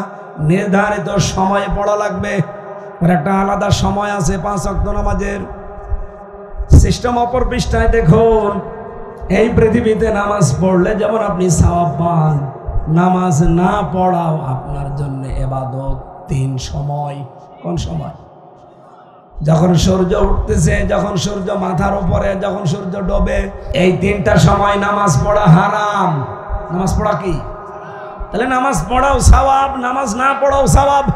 নির্ধারিত সময়ে পড়া লাগবে। আর একটা আলাদা সময় আছে 5 ওয়াক্ত নামাজের। সিস্টেম অপর পৃষ্ঠায় দেখুন। এই পৃথিবীতে নামাজ পড়লে যেমন আপনি সওয়াব পান, নামাজ না পড়াও আপনার জন্য ইবাদত। 3 সময়। কোন সময়? যখন সূর্য উঠতেছে, যখন সূর্য মাথার উপরে, যখন সূর্য ডোবে, এই 3টা সময় নামাজ পড়া হারাম। নামাজ পড়া কি? তাহলে নামাজ পড়াও সওয়াব, নামাজ না পড়াও সওয়াব।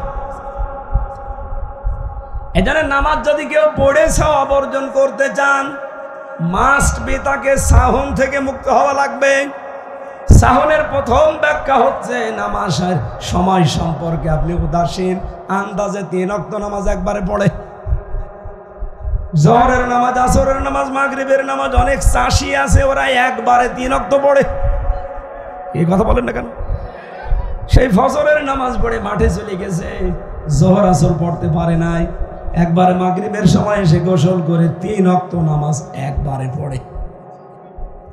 এজন্য নামাজ যদি কেউ পড়ে সওয়াব অর্জন করতে চান, মাস্ট বি তাকে সাহন থেকে মুক্ত হওয়া লাগবে। সাহনের প্রথম ব্যাখ্যা হচ্ছে নামাজের সময় সম্পর্কে আপনি উদাসীন। আন্দাজে 3 ওয়াক্ত নামাজ একবারে পড়ে। জোহরের নামাজ, আসরের নামাজ, মাগরিবের নামাজ, অনেক চাষি আছে ওরা একবারে 3 ওয়াক্ত পড়ে। এই কথা বলেন না কেন? সেই ফজরের নামাজ পড়ে মাঠে চলে গেছে, জোহর আসর পড়তে পারে নাই, একবারে মাগরিবের সময় এসে গোসল করে 3 ওয়াক্ত নামাজ একবারে পড়ে।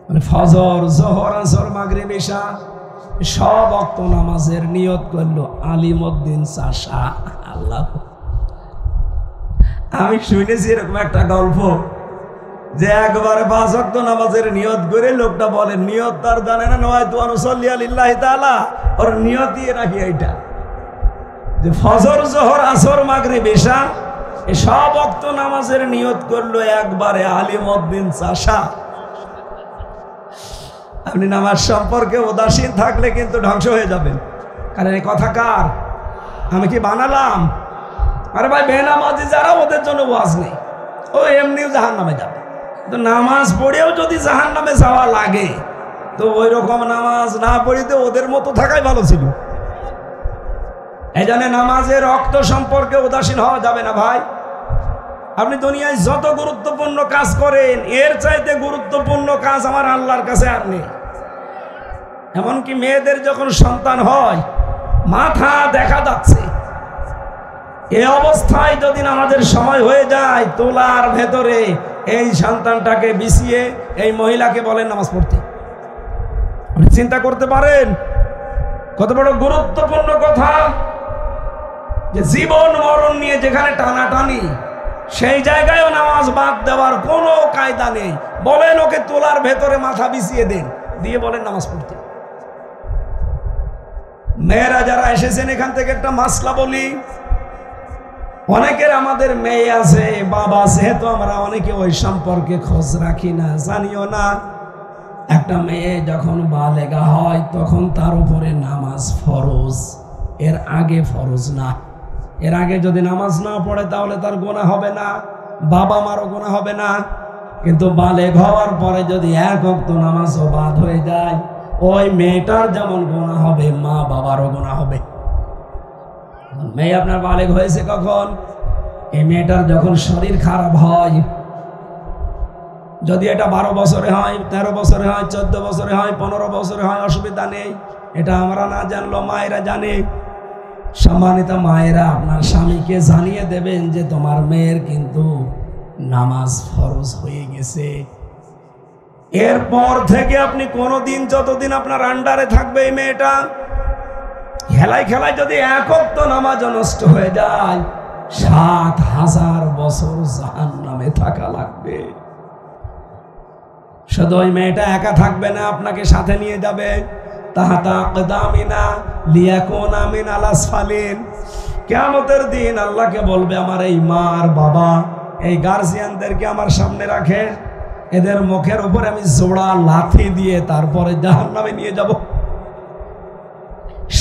মানে ফজর, জোহর, আসর, মাগরিব, ইশা সব ওয়াক্ত নামাজের নিয়ত করলো আলিমউদ্দিন চাষা। আল্লাহ, আমি শুনেছি এরকম একটা গল্প যে একবারে 5 ওয়াক্ত নামাজের নিয়ত করে লোকটা বলে, নিয়ত তার জানে না, নয় তো অনুসল্লি আলিল্লাহি তাআলা, ওর নিয়তই রাখি এইটা যে ফজর, জোহর, আসর, মাগরিব, ইশা এই সব ওয়াক্ত নামাজের নিয়ত করলো একবারে আলিমউদ্দিন চাষা। আপনি নামাজ সম্পর্কে উদাসীন থাকলে কিন্তু ধ্বংস হয়ে যাবেন। কারণ এই কথা কার? আমি কি বানালাম? আরে ভাই, বেনামাজি যারা ওদের জন্য ওয়াজ নেই, ও এমনিও জাহান্নামে যাবে। তো নামাজ পড়েও যদি জাহান্নামে যাওয়া লাগে, তো ওই রকম নামাজ না পড়িতে ওদের মতো থাকাই ভালো ছিল। এই জন্য নামাজের রক্ত সম্পর্কে উদাসীন হওয়া যাবে না ভাই। আপনি দুনিয়ায় যত গুরুত্বপূর্ণ কাজ করেন, এর চাইতে গুরুত্বপূর্ণ কাজ আমার আল্লাহর কাছে আর নেই। এমনকি মেয়েদের যখন সন্তান হয়, মাথা দেখা যাচ্ছে, এই অবস্থায় যদি নামাজের সময় হয়ে যায়, তোলার ভেতরে এই সন্তানটাকে বিছিয়ে এই মহিলাকে বলেন নামাজ পড়তে। আপনি চিন্তা করতে পারেন কত বড় গুরুত্বপূর্ণ কথা, যে জীবন মরণ নিয়ে যেখানে টানাটানি, সেই জায়গায়ও নামাজ বাদ দেওয়ার কোনো কায়দা নেই। বলেন ওকে তোলার ভেতরে মাথা বিছিয়ে দেন, দিয়ে বলেন নামাজ পড়তে। মেয়েরা যারা এসেছেন এখান থেকে একটা মাসলা বলি। অনেকের আমাদের মেয়ে আছে, বাবা আছে, তো আমরা অনেকে ওই সম্পর্কে খোঁজ রাখি না, জানিও না। একটা মেয়ে যখন বালেগা হয় তখন তার উপরে নামাজ ফরজ, এর আগে ফরজ না। এর আগে যদি নামাজ না পড়ে তাহলে তার গুনাহ হবে না, বাবা মারও গুনাহ হবে না। কিন্তু বালেগ হওয়ার পরে যদি 1 ওয়াক্ত নামাজও বাদ হয়ে যায়, ওই মেয়েটার যেমন গুনাহ হবে, মা বাবারও গুনাহ হবে। মেয়ে আপনার বালেগ হয়েছে কখন? এই মেয়েটার যখন শরীর খারাপ হয়, যদি এটা 12 বছরে হয়, 13 বছরে হয়, 14 বছরে হয়, 15 বছরে হয়, অসুবিধা নেই। এটা আমরা না জানলো মায়েরা জানে। সম্মানিত মায়েরা, আপনার স্বামীকে জানিয়ে দেবেন যে তোমার মেয়ের কিন্তু নামাজ ফরজ হয়ে গেছে। এরপর থেকে আপনি কোনোদিন, যতদিন আপনার আন্ডারে থাকবে এই মেয়েটা, খেলায় খেলায় যদি 1 ওয়াক্ত নামাজ নষ্ট হয়ে যায়, 7000 বছর জাহান্নামে থাকা লাগবে। শুধু ওই মেয়েটা একা থাকবে না, আপনাকে সাথে নিয়ে যাবে। তাহাতা আকদামিনা লিয়াকুনা মিনাল আসফালিন। কিয়ামতের দিন আল্লাহকে বলবে, আমার এই মা আর বাবা, এই গার্জিয়ানদেরকে আমার সামনে রাখে, এদের মুখের উপরে আমি জোড়া লাথি দিয়ে তারপরে জাহান্নামে নিয়ে যাব।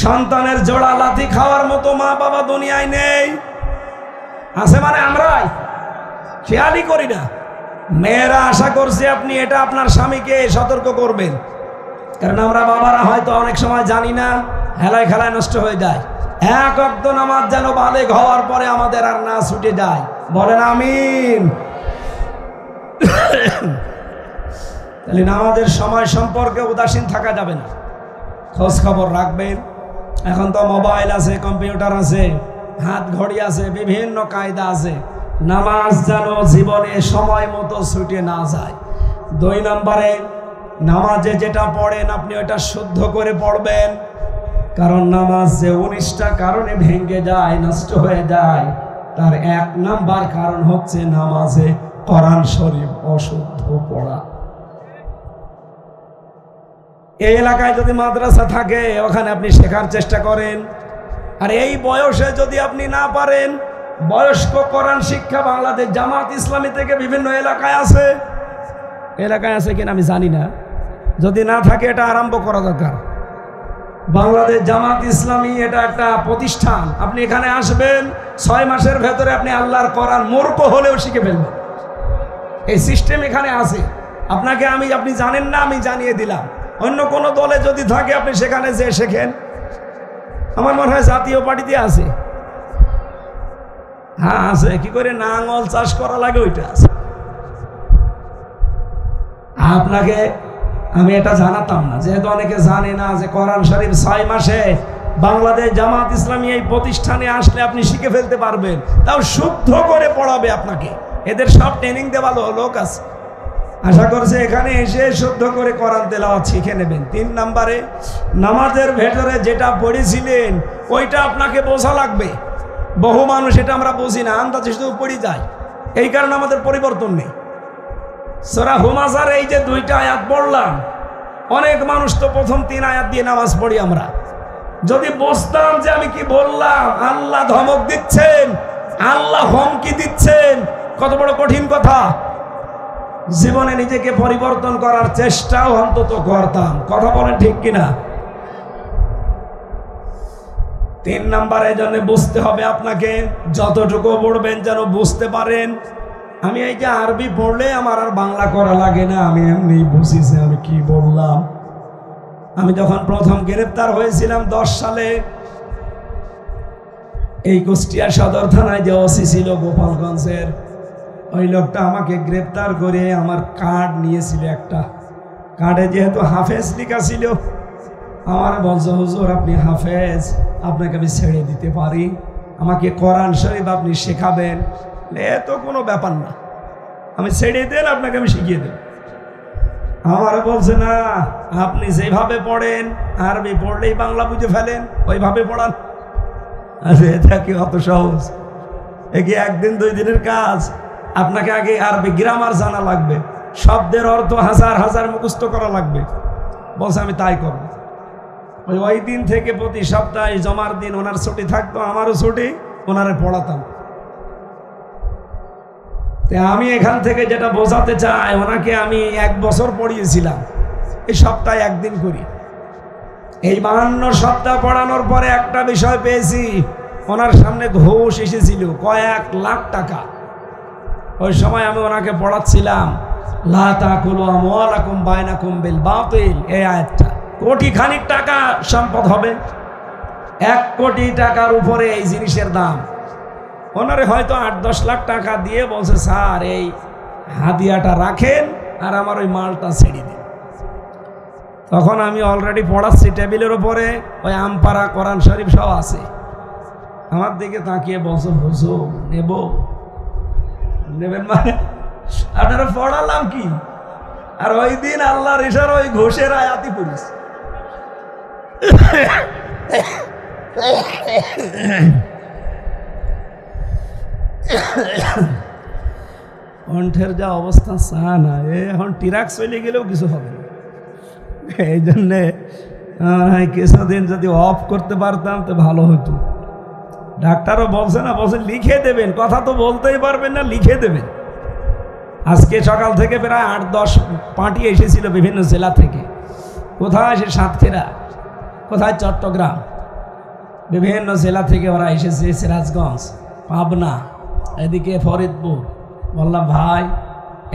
সন্তানের জোড়া লাথি খাওয়ার মতো মা বাবা দুনিয়ায় নেই। আছে মানে আমরাই খেয়ালই করি না। মেয়েরা আশা করছে আপনি এটা আপনার স্বামীকে সতর্ক করবেন, কারণ আমরা বাবারা হয়তো অনেক সময় জানি না, হেলায় খেলায় নষ্ট হয়ে যায়। এক ওয়াক্ত নামাজ যেন বালেগ হওয়ার পরে আমাদের আর না ছুটে যায়। বলেন আমিন। তাহলে নামাজের সময় সম্পর্কে উদাসীন থাকা যাবে না, খোঁজ খবর রাখবেন। এখন তো মোবাইল আছে, কম্পিউটার আছে, হাত ঘড়ি আছে, বিভিন্ন কায়দা আছে। নামাজ যেন জীবনে সময় মতো ছুটে না যায়। 2 নম্বরে, নামাজে যেটা পড়েন আপনি ওটা শুদ্ধ করে পড়বেন, কারণ নামাজ যে 19টা কারণে ভেঙে যায়, নষ্ট হয়ে যায়, তার 1 নাম্বার কারণ হচ্ছে নামাজে কোরআন শরীফ অশুদ্ধ পড়া। এই এলাকায় যদি মাদ্রাসা থাকে ওখানে আপনি শেখার চেষ্টা করেন। আর এই বয়সে যদি আপনি না পারেন, বয়স্ক কোরআন শিক্ষা বাংলাদেশ জামাত ইসলামী থেকে বিভিন্ন এলাকায় আছে। এলাকায় আছে কিনা আমি জানি না, যদি না থাকে এটা আরম্ভ করা দরকার। বাংলাদেশ জামাত ইসলামী এটা একটা প্রতিষ্ঠান। আপনি এখানে আসবেন, 6 মাসের ভেতরে আপনি আল্লাহর কোরআন মূর্খ হলেও শিখে ফেলবেন। এই সিস্টেম এখানে আছে। আপনাকে আপনি জানেন না, আমি জানিয়ে দিলাম। অন্য কোন দলে যদি থাকে আপনি সেখানে যে শেখেন। আমার মনে হয় জাতীয় পার্টিতে আছে। হ্যাঁ আছে, কি করে নাঙ্গল চাষ করা লাগে ওইটা আছে। আপনাকে আমি এটা জানাতাম না, যেহেতু অনেকে জানে না যে কোরআন শরীফ 6 মাসে বাংলাদেশ জামাত ইসলামী এই প্রতিষ্ঠানে আসলে আপনি শিখে ফেলতে পারবেন। তাও শুদ্ধ করে পড়াবে আপনাকে। এদের সব ট্রেনিং দেওয়া লোক আছে। আশা করছে এখানে এসে শুদ্ধ করে কোরআন তেলাওয়াত শিখে নেবেন। 3 নম্বরে, নামাজের ভেতরে যেটা পড়েছিলেন ওইটা আপনাকে বোঝা লাগবে। বহু মানুষ এটা আমরা বুঝি না, আন্দাজে শুধু পড়ে যায়। এই কারণে আমাদের পরিবর্তন নেই। সূরা হুমাযার এই যে 2টা আয়াত পড়লাম, অনেক মানুষ তো প্রথম 3 আয়াত দিয়ে নামাজ পড়ি আমরা। যদি বুঝতাম যে আমি কি বললাম, আল্লাহ ধমক দিচ্ছেন, আল্লাহ হুমকি দিচ্ছেন, কত বড় কঠিন কথা। জীবনে নিজেকে পরিবর্তন করার চেষ্টাও অন্তত করতাম। কথা বলেন ঠিক কিনা? 3 নম্বরের জন্য বুঝতে হবে আপনাকে, যতটুকু পড়বেন যেন বুঝতে পারেন। আমি এই যে আরবি পড়লে আমার আর বাংলা করা লাগে না, আমি এমনি বুঝিছি আমি কি বললাম। আমি যখন প্রথম গ্রেপ্তার হয়েছিলাম 10 সালে, এই কুষ্টিয়া সদর থানায় যে ওসি ছিল গোপালগঞ্জের, ওই লোকটা আমাকে গ্রেপ্তার করে আমার কার্ড নিয়েছিল একটা। কার্ডে যেহেতু হাফেজ লেখা ছিল, আমার বলছে হুজুর আপনি হাফেজ, আপনাকে আমি ছেড়ে দিতে পারি, আমাকে কোরআন শরীফ আপনি শেখাবেন। এত কোনো ব্যাপার না, আমি ছেড়ে দেন, আপনাকে আমি শিখিয়ে দেব। আমার বলছে না, আপনি যেভাবে পড়েন, আরবি পড়লেই বাংলা বুঝে ফেলেন, ওইভাবে পড়ান। আরে এটা কি অত সহজ? এ কি 1 দিন 2 দিনের কাজ? আপনাকে আগে আরবি গ্রামার জানা লাগবে, শব্দের অর্থ হাজার হাজার মুখস্থ করা লাগবে। বলছে আমি তাই করব। ওই দিন থেকে প্রতি সপ্তাহে জমার দিন ওনার ছুটি থাকতো, আমারও ছুটি, ওনারে পড়াতাম। আমি এখান থেকে যেটা বোঝাতে চাই, ওনাকে আমি 1 বছর পড়িয়েছিলাম, এই সপ্তাহে 1 দিন করি। এই 52 সপ্তাহ পড়ানোর পরে একটা বিষয় পেয়েছি, ওনার সামনে ঘুষ এসেছিল কয়েক লাখ টাকা। ওই সময় আমি ওনাকে পড়াচ্ছিলাম, লা তাকুলু আমওয়ালাকুম বাইনাকুম বিল বাতিল, এই আয়াতটা। কোটি খানিক টাকা সম্পদ হবে, 1 কোটি টাকার উপরে এই জিনিসের দাম। ওনারে হয়তো 8-10 লাখ টাকা দিয়ে বলছে, স্যার এই হাদিয়াটা রাখেন আর আমার ওই মালটা ছেড়ে দিন। তখন আমি অলরেডি পড়াচ্ছি, টেবিলের উপরে ওই আমপারা কোরআন শরীফ সব আছে। আমার দিকে তাকিয়ে বলছে, হুজুর নেব? নেবেন মানে? আপনারা পড়ালাম কি? আর ওই দিন আল্লাহর ইশারা ওই ঘোষের আয়াতই পড়িস। কণ্ঠের যা অবস্থা চা না, এখন টিরাক চলে গেলেও কিছু হবে না। এই জন্যে কিছুদিন যদি অফ করতে পারতাম তো ভালো হতো। ডাক্তারও বলছে না, বলছে লিখে দেবেন, কথা তো বলতেই পারবেন না, লিখে দেবেন। আজকে সকাল থেকে প্রায় 8-10 পার্টি এসেছিল বিভিন্ন জেলা থেকে। কোথায় সে সাতক্ষীরা, কোথায় চট্টগ্রাম, বিভিন্ন জেলা থেকে ওরা এসেছে, সিরাজগঞ্জ, পাবনা, এদিকে ফরিদপুর। বললাম ভাই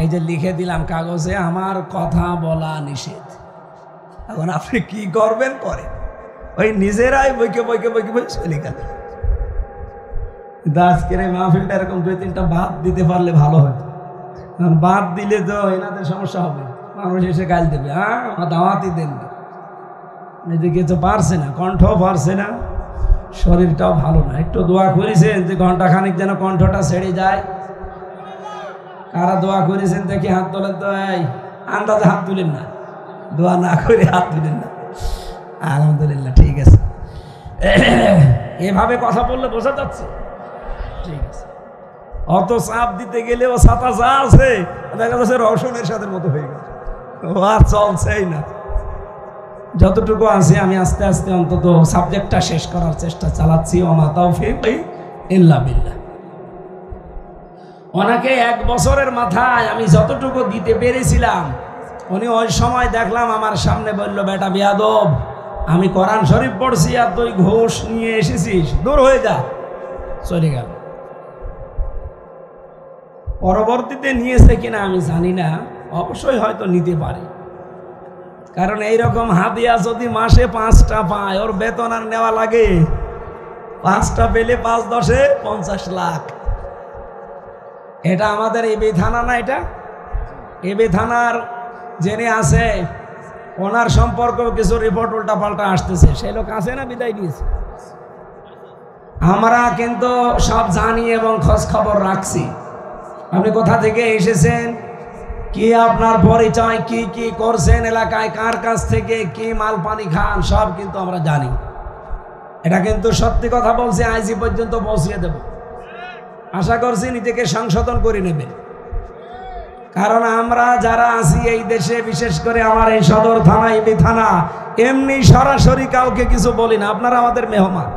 এই যে লিখে দিলাম কাগজে, আমার কথা বলা নিষেধ, এখন আপনি কি করবেন করেন। ওই নিজেরাই বইকে বইকে বইকে বই চলে গেল। আজকের এই মাহফিলটা এরকম 2-3টা বাদ দিতে পারলে ভালো হতো। বাদ দিলে তো এনাদের সমস্যা হবে, মানুষ এসে গাল দেবে, হ্যাঁ আমার দাওয়াতই দেন না। এদিকে তো পারছে না, কণ্ঠও পারছে না, শরীরটাও ভালো না। একটু দোয়া করেছেন যে ঘন্টাখানিক যেন কণ্ঠটা ছেড়ে যায়। কারা দোয়া করেছেন দেখি হাত তোলেন তো। এই আন্দাজে হাত তুলেন না, দোয়া না করে হাত তুলেন না। আলহামদুলিল্লাহ, ঠিক আছে। এভাবে কথা বললে বোঝা যাচ্ছে, ঠিক আছে। অত চাপ দিতে গেলে ও ছাতা যা আছে দেখা যাচ্ছে রওশনের সাথে মতো হয়ে গেছে, ও আর চলছেই না। যতটুকু আছে আমি আস্তে আস্তে অন্তত সাবজেক্টটা শেষ করার চেষ্টা চালাচ্ছি। ওমা তাওফীক ইল্লা বিল্লাহ। ওনাকে 1 বছরের মাথায় আমি যতটুকু দিতে পেরেছিলাম, উনি ওই সময় দেখলাম আমার সামনে বলল, বেটা বেয়াদব, আমি কোরআন শরীফ পড়ছি আর তুই ঘোষ নিয়ে এসেছিস, দূর হয়ে যা। চলে গেল। পরবর্তীতে নিয়েছে কিনা আমি জানি না, অবশ্যই হয়তো নিতে পারে। কারণ এইরকম হাদিয়া যদি মাসে 5টা পায়, ওর বেতন আর নেওয়া লাগে? 5টা পেলে 5-10-এ 50 লাখ। এটা আমাদের এবি থানা না, এটা এবি থানার জেনে আছে, ওনার সম্পর্কেও কিছু রিপোর্ট উল্টা পাল্টা আসতেছে। সেই লোক আছে না, বিদায় দিয়েছে। আমরা কিন্তু সব জানি এবং খোঁজ খবর রাখছি। আপনি কোথা থেকে এসেছেন, কি আপনার পরিচয়, কি কি করছেন এলাকায়, কার কাছ থেকে কি মাল পানি খান, সব কিন্তু আমরা জানি। এটা কিন্তু সত্যি কথা বলছি, আইজি পর্যন্ত পৌঁছিয়ে দেব। আশা করছি নিজেকে সংশোধন করে নেবেন। কারণ আমরা যারা আছি এই দেশে, বিশেষ করে আমার এই সদর থানা, এবি থানা, এমনি সরাসরি কাউকে কিছু বলি না। আপনারা আমাদের মেহমান,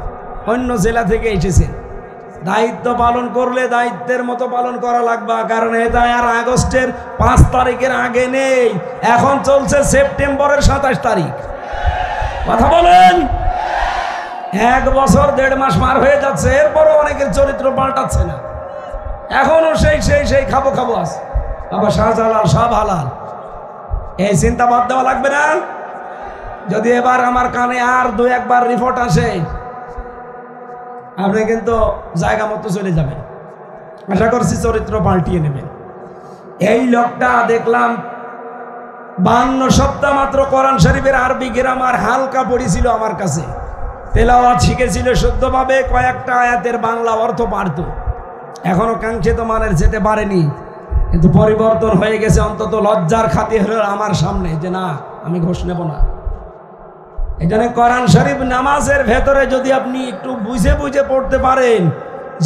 অন্য জেলা থেকে এসেছেন। দায়িত্ব পালন করলে দায়িত্বের মতো পালন করা লাগবে। কারণ এটা আর আগস্টের 5 তারিখের আগে নেই, এখন চলছে সেপ্টেম্বরের 27 তারিখ। কথা বলেন, 1 বছর 1.5 মাস পার হয়ে যাচ্ছে, এরপরও অনেকের চরিত্র পাল্টাচ্ছে না। এখনো সেই খাবো খাবো আছে। বাবা শাহজালাল সব হালাল, এই চিন্তা বাদ দেওয়া লাগবে না। যদি এবার আমার কানে আর 2-1 বার রিপোর্ট আসে, আপনি কিন্তু জায়গা মতো চলে যাবেন। আশা করছি চরিত্র পাল্টিয়ে নেবেন। এই লোকটা দেখলাম 52 সপ্তাহ মাত্র কোরআন শরীফের আরবি গ্রামার হালকা পড়েছিল আমার কাছে, তেলাওয়াত শিখেছিল শুদ্ধভাবে, কয়েকটা আয়াতের বাংলা অর্থ পারত। এখনো কাঙ্ক্ষিত মানের যেতে পারেনি, কিন্তু পরিবর্তন হয়ে গেছে। অন্তত লজ্জার খাতির হলো আমার সামনে যে না, আমি ঘোষ নেব না। এই জন্য কোরআন শরীফ নামাজের ভেতরে যদি আপনি একটু বুঝে বুঝে পড়তে পারেন,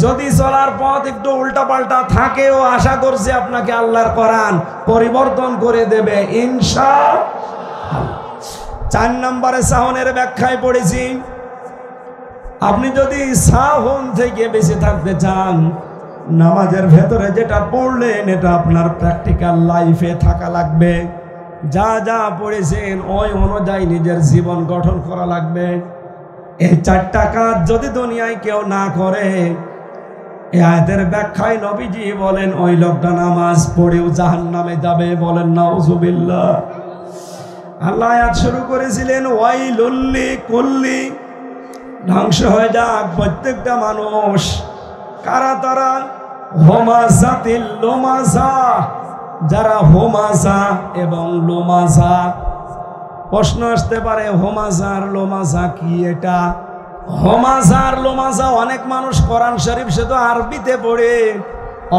যদি চলার পথ একটু উল্টাপাল্টা থাকেও, আশা করছি আপনাকে আল্লাহর কোরআন পরিবর্তন করে দেবে ইনশাআল্লাহ। 4 নম্বরে সাহনের ব্যাখ্যায় পড়েছি, আপনি যদি সাহন থেকে বেঁচে থাকতে চান, নামাজের ভেতরে যেটা পড়লেন এটা আপনার প্র্যাকটিক্যাল লাইফে থাকা লাগবে। যা যা পড়েছেন ওই অনুযায়ী নিজের জীবন গঠন করা লাগবে। এই 4টা কাজ যদি দুনিয়ায় কেউ না করে, এই আয়াতের ব্যাখ্যায় নবীজি বলেন ওই লোকটা নামাজ পড়েও জাহান্নামে যাবে। বলেন নাউযুবিল্লাহ। আল্লাহ আয়াত শুরু করেছিলেন ওয়াইলুল লিকুল্লি, ধ্বংস হয়ে যাক প্রত্যেকটা মানুষ। কারা তারা? হোমাজাতিল লোমাজা, যারা হোমাজা এবং লোমাজা। প্রশ্ন আসতে পারে হোমাজার লোমাজা কি? এটা হোমাজার লোমাজা অনেক মানুষ কোরআন শরীফ শুধু আরবিতে পড়ে,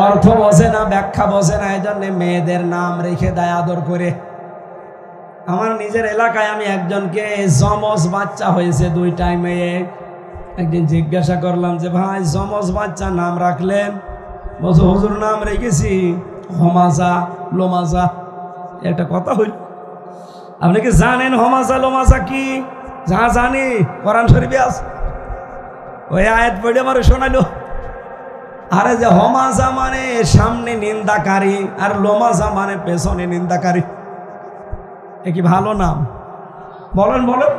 অর্থ বোঝে না, ব্যাখ্যা বোঝে না, এই জন্য মেয়েদের নাম রেখে দেয় আদর করে। আমার নিজের এলাকায় আমি একজনকে যমজ বাচ্চা হয়েছে, 2টাই মেয়ে। একদিন জিজ্ঞাসা করলাম যে ভাই যমজ বাচ্চা নাম রাখলেন? বলছে হুজুর নাম রেখেছি হমাজা লোমাজা, একটা কথা হইল। আপনি কি জানেন হমাজা লোমাজা কি? যা জানি কোরআন শরীফে আছে, ওই আয়াত পড়ে আমার শোনাইল। আরে যে হমাজা মানে সামনে নিন্দাকারী, আর লোমাজা মানে পেছনে নিন্দাকারী। এ কি ভালো নাম? বলেন বলেন।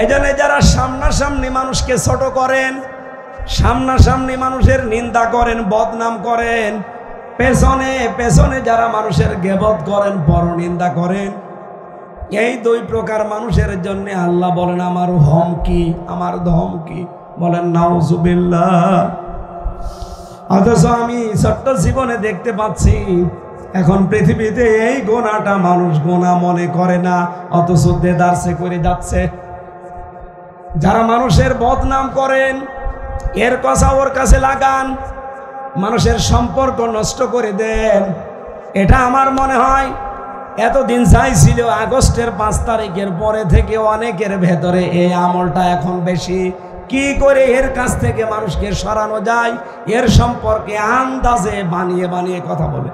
এই জন্য যারা সামনাসামনি মানুষকে ছোট করেন, সামনাসামনি মানুষের নিন্দা করেন, বদনাম করেন, পেছনে পেছনে যারা মানুষের গীবত করেন, পরনিন্দা করেন, এই দুই প্রকার মানুষের জন্য আল্লাহ বলেন আমার হুমকি, আমার ধমকি। বলেন নাউজুবিল্লাহ। অথচ আমি ছোট্ট জীবনে দেখতে পাচ্ছি এখন পৃথিবীতে এই গোনাটা মানুষ গোনা মনে করে না, অথচ দেদারসে করে যাচ্ছে। যারা মানুষের বদনাম করেন, এর কথা ওর কাছে লাগান, মানুষের সম্পর্ক নষ্ট করে দেন, এটা আমার মনে হয় এতদিন যাই ছিল আগস্টের 5 তারিখের পরে থেকে অনেকের ভেতরে এই আমলটা এখন বেশি। কি করে এর কাছ থেকে মানুষকে সরানো যায়, এর সম্পর্কে আন্দাজে বানিয়ে বানিয়ে কথা বলে,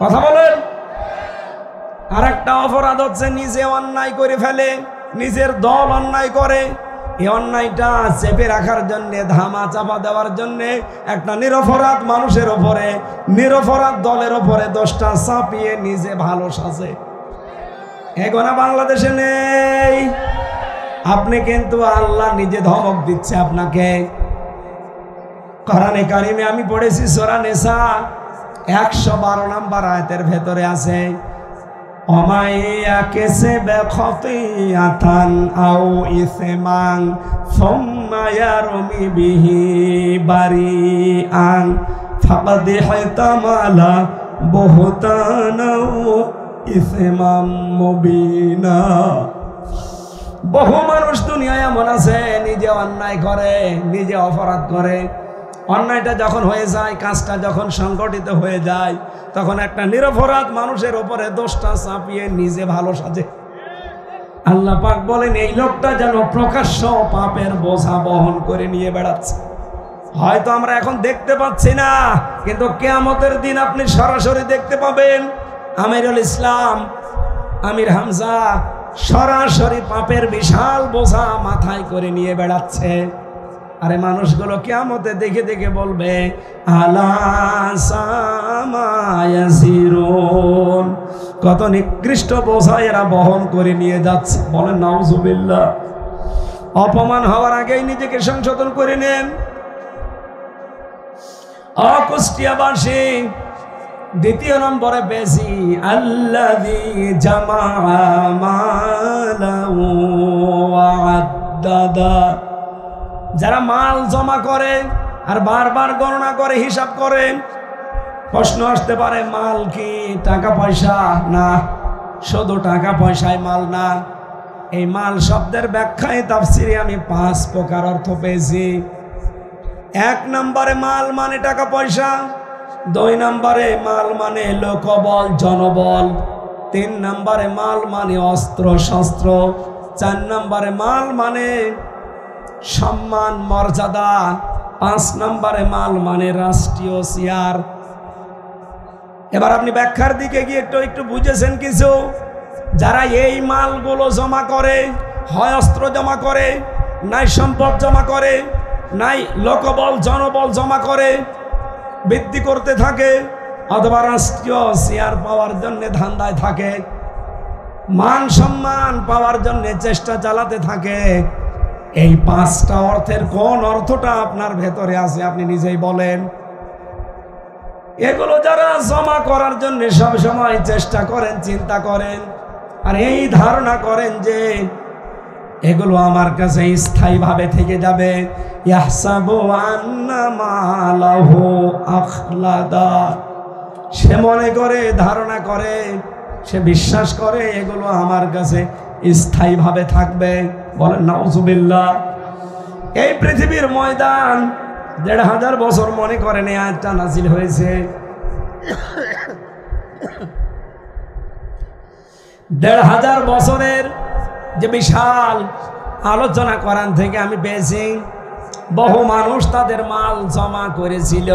কথা বলেন। আর একটা অপরাধ হচ্ছে নিজে অন্যায় করে ফেলে, নিজের দল অন্যায় করে, এই অন্যায়টা চেপে রাখার জন্য, ধামা চাপা দেওয়ার জন্য একটা নিরপরাধ মানুষের ওপরে, নিরপরাধ দলের ওপরে দোষটা চাপিয়ে নিজে ভালো সাজে। এগোনা বাংলাদেশে নেই। আপনি কিন্তু আল্লাহ নিজে ধমক দিচ্ছে আপনাকে। কোরআনে কারিমে আমি পড়েছি সূরা নিসা 112 নম্বর আয়াতের ভেতরে আছে বহু মানুষ দুনিয়ায় এমন আছে নিজে অন্যায় করে, নিজে অপরাধ করে। অন্যায়টা যখন হয়ে যায়, কাজটা যখন সংগঠিত হয়ে যায়, তখন একটা নিরপরাধ মানুষের উপরে দোষটা চাপিয়ে নিজে ভালো সাজে। আল্লাহ পাক বলেন এই লোকটা যেন প্রকাশ্য পাপের বোঝা বহন করে নিয়ে বেড়াচ্ছে। হয়তো আমরা এখন দেখতে পাচ্ছি না, কিন্তু কিয়ামতের দিন আপনি সরাসরি দেখতে পাবেন আমিরুল ইসলাম, আমির হামজা সরাসরি পাপের বিশাল বোঝা মাথায় করে নিয়ে বেড়াচ্ছে। আরে মানুষগুলো কিয়ামতে দেখে দেখে বলবে আলা সামায়াসিরুন, কত নিকৃষ্ট বোঝা এরা বহন করে নিয়ে যাচ্ছে। বলেন নাউজুবিল্লাহ। অপমান হওয়ার আগেই নিজেকে সংশোধন করে নেন। কুষ্টিয়াবাসী দ্বিতীয় নম্বরে পেয়েছি আল্লাযী জামা মালাহু ওয়া আদ্দাদা। যারা মাল জমা করে আর বারবার গণনা করে, হিসাব করে। প্রশ্ন আসতে পারে মাল কি টাকা পয়সা? না, শুধু টাকা পয়সায় মাল না। এই মাল শব্দের ব্যাখ্যায় তাফসিরে আমি 5 প্রকার অর্থ পেয়েছি। 1 নম্বরে মাল মানে টাকা পয়সা, 2 নম্বরে মাল মানে লোকবল জনবল, 3 নম্বরে মাল মানে অস্ত্র শস্ত্র, 4 নম্বরে মাল মানে সম্মান মর্যাদা, 5 নম্বরে মাল মানে রাষ্ট্রীয় চেয়ার। এবার আপনি ব্যাখ্যার দিকে গিয়ে একটু বুঝেছেন কিছু? যারা এই মালগুলো জমা করে, হয় অস্ত্র জমা করে, নাই সম্পদ জমা করে, নাই লোকবল জনবল জমা করে বৃদ্ধি করতে থাকে, অথবা রাষ্ট্রীয় চেয়ার পাওয়ার জন্য ধান্দায় থাকে, মান সম্মান পাওয়ার জন্য চেষ্টা চালাতে থাকে, এই 5টা অর্থের কোন অর্থটা আপনার ভেতরে আছে আপনি নিজেই বলেন। এগুলো যারা জমা করার জন্য সব সময় চেষ্টা করেন, চিন্তা করেন, আর এই ধারণা করেন যে এগুলো আমার কাছে স্থায়ীভাবে থেকে যাবে, ইয়াহসাবু আন্না মালাহু আখলাদা, সে মনে করে, ধারণা করে, সে বিশ্বাস করে এগুলো আমার কাছে স্থায়ীভাবে থাকবে। বলেন নাউজুবিল্লাহ। এই পৃথিবীর ময়দান 1500 বছর মনে করেন এই আয়াতটা নাযিল হয়েছে। 1500 বছরের যে বিশাল আলোচনা কোরআন থেকে আমি পেয়েছি। বহু মানুষ তাদের মাল জমা করেছিল,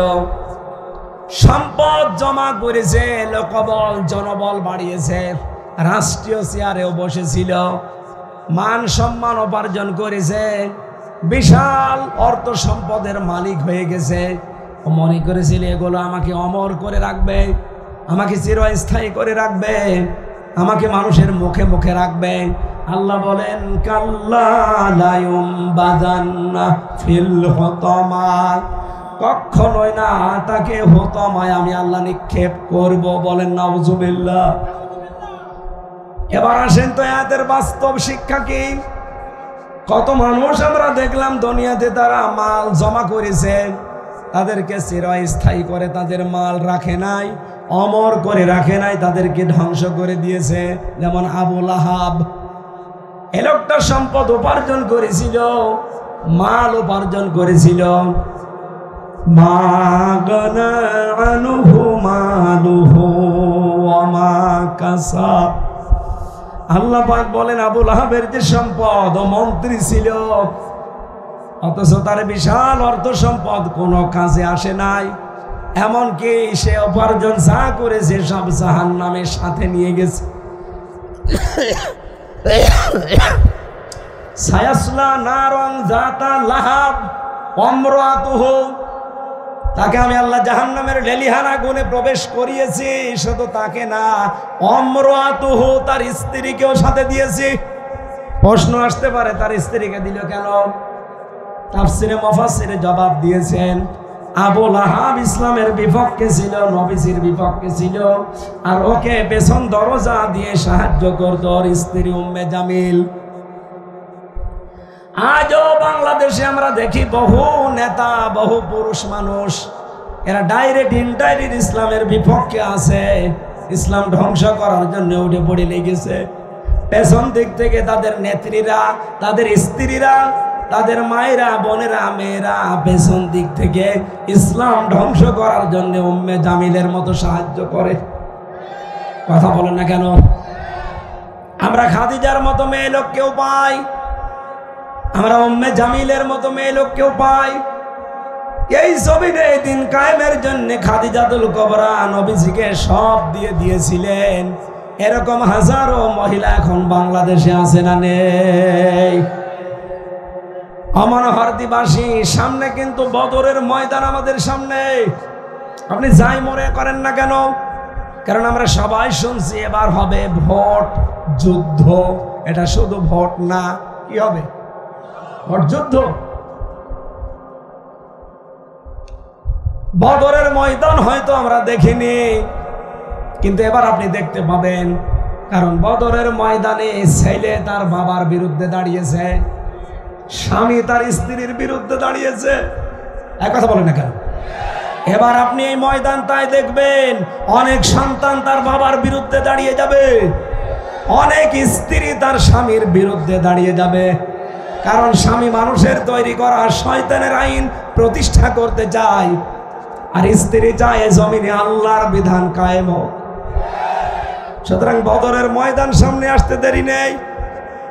সম্পদ জমা করেছে, লোকবল জনবল বাড়িয়েছে, রাষ্ট্রীয় চেয়ারেও বসেছিল, মান সম্মান উপার্জন করেছে, বিশাল অর্থ সম্পদের মালিক হয়ে গেছে। ও মনে করেছিল এগুলো আমাকে অমর করে রাখবে, আমাকে চিরস্থায়ী করে রাখবে, আমাকে মানুষের মুখে মুখে রাখবে। আল্লাহ বলেন কাল্লা লা ইউমবাযান্না ফিল হুতামা, কখনোই না, তাকে হুতামায় আমি আল্লাহ নিক্ষেপ করব। বলেন নাউজুবিল্লাহ। এবার আসেন তো আয়াতের বাস্তব শিক্ষা কি? কত মানুষ আমরা দেখলাম দুনিয়াতে তারা মাল জমা করেছে, তাদেরকে চিরস্থায়ী করে তাদের মাল রাখে নাই, অমর করে রাখে নাই, তাদেরকে ধ্বংস করে দিয়েছে। যেমন আবু লাহাব, এ লোকটা সম্পদ উপার্জন করেছিল, মাল উপার্জন করেছিল, মা গানা আনহু মালুহু ওয়া মা কাসাব। আল্লাহ পাক বলেন আবু লাহাবের যে সম্পদ, ও মন্ত্রী ছিল, অথচ তার বিশাল অর্থ সম্পদ কোনো কাজে আসে নাই, এমনকি সে উপার্জন যা করেছে সব জাহান্নামের সাথে নিয়ে গেছে। সায়াসলা নারন যাতা লাহাব ওয়ামরাতুহু, তাকে আমি আল্লাহ জাহান্নামের লেলিহান আগুনে প্রবেশ করিয়েছি। শুধু তাকে না, ওয়ামরাতুহু, তার স্ত্রীকেও সাথে দিয়েছি। প্রশ্ন আসতে পারে তার স্ত্রীকে দিল কেন? তাফসিরে মুফাসসিরে জবাব দিয়েছেন, আবু লাহাব ইসলামের বিপক্ষে ছিল, নবীজির বিপক্ষে ছিল, আর ওকে পেছন দরজা দিয়ে সাহায্য করত ওর স্ত্রী উম্মে জামিল। আজও বাংলাদেশে আমরা দেখি বহু নেতা, বহু পুরুষ মানুষ, এরা ডাইরেক্ট ইনডাইরেক্ট ইসলামের বিপক্ষে আছে, ইসলাম ধ্বংস করার জন্য উঠে পড়ে লেগেছে। পেছন দিক থেকে তাদের নেত্রীরা, তাদের স্ত্রীরা, তাদের মায়েরা, বোনেরা, মেয়েরা পেছন দিক থেকে ইসলাম ধ্বংস করার জন্য উম্মে জামিলের মতো সাহায্য করে। কথা বলেন না কেন? আমরা খাদিজার মতো মেয়ে লোক কেউ পাই, আমরা উম্মে জামিলের মতো মেয়ে লোক কেউ পাই। এই জমিনে দিন কায়েমের জন্য খাদিজাতুল কুবরা নবীজিকে সব দিয়ে দিয়েছিলেন। এরকম হাজারো মহিলা এখন বাংলাদেশে আছে না নেই? অমনোহরদিবাসী, সামনে কিন্তু বদরের ময়দান আমাদের সামনে। আপনি যাই মনে করেন না কেন, কারণ আমরা সবাই শুনছি এবার হবে ভোট যুদ্ধ। এটা শুধু ভোট না, কি হবে? ভোট যুদ্ধ। বদরের ময়দান হয়তো আমরা দেখিনি, কিন্তু এবার আপনি দেখতে পাবেন, কারণ বদরের ময়দানে ছেলে তার বাবার বিরুদ্ধে দাঁড়িয়েছে, স্বামী তার স্ত্রীর বিরুদ্ধে দাঁড়িয়েছে। এক কথা বলেন না কেন? এবার আপনি এই ময়দান তাই দেখবেন, অনেক সন্তান তার বাবার বিরুদ্ধে দাঁড়িয়ে যাবে, অনেক স্ত্রী তার স্বামীর বিরুদ্ধে দাঁড়িয়ে যাবে। কারণ স্বামী মানুষের তৈরি করা শয়তানের আইন প্রতিষ্ঠা করতে চায়, আর স্ত্রী চায় জমিনে আল্লাহর বিধান কায়েম হোক। সুতরাং বদরের ময়দান সামনে আসতে দেরি নেই,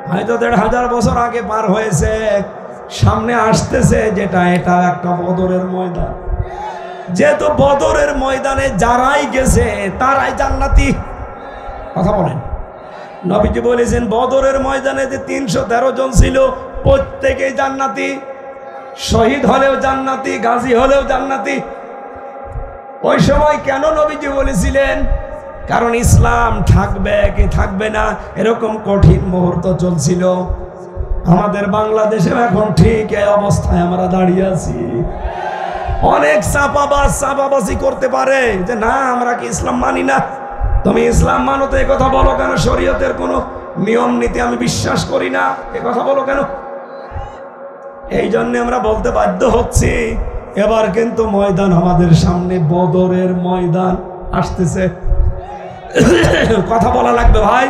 হয়তো ১৫০০ বছর আগে পার হয়েছে, সামনে আসতেছে যেটা, এটা একটা বদরের ময়দান। যেহেতু বদরের ময়দানে যারাই গেছে তারাই জান্নাতি। কথা বলেন। নবীজি বলেছেন বদরের ময়দানে যে ৩১৩ জন ছিল প্রত্যেকেই জান্নাতি, শহীদ হলেও জান্নাতি, গাজী হলেও জান্নাতি। ওই সময় কেন নবীজি বলেছিলেন? কারণ ইসলাম থাকবে কি থাকবে না এরকম কঠিন মুহূর্ত চলছিল। আমাদের বাংলাদেশে এখন ঠিক এই অবস্থায় আমরা দাঁড়িয়ে আছি। অনেক চাপাবাজি করতে পারে যে না, আমরা কি ইসলাম মানি না। তুমি ইসলাম মানো তো এ কথা বলো কেন? শরীয়তের কোনো নিয়ম নীতি আমি বিশ্বাস করি না, এ কথা বলো কেন? এই জন্য আমরা বলতে বাধ্য হচ্ছি, এবার কিন্তু ময়দান আমাদের সামনে, বদরের ময়দান আসতেছে। কথা বলা লাগবে ভাই।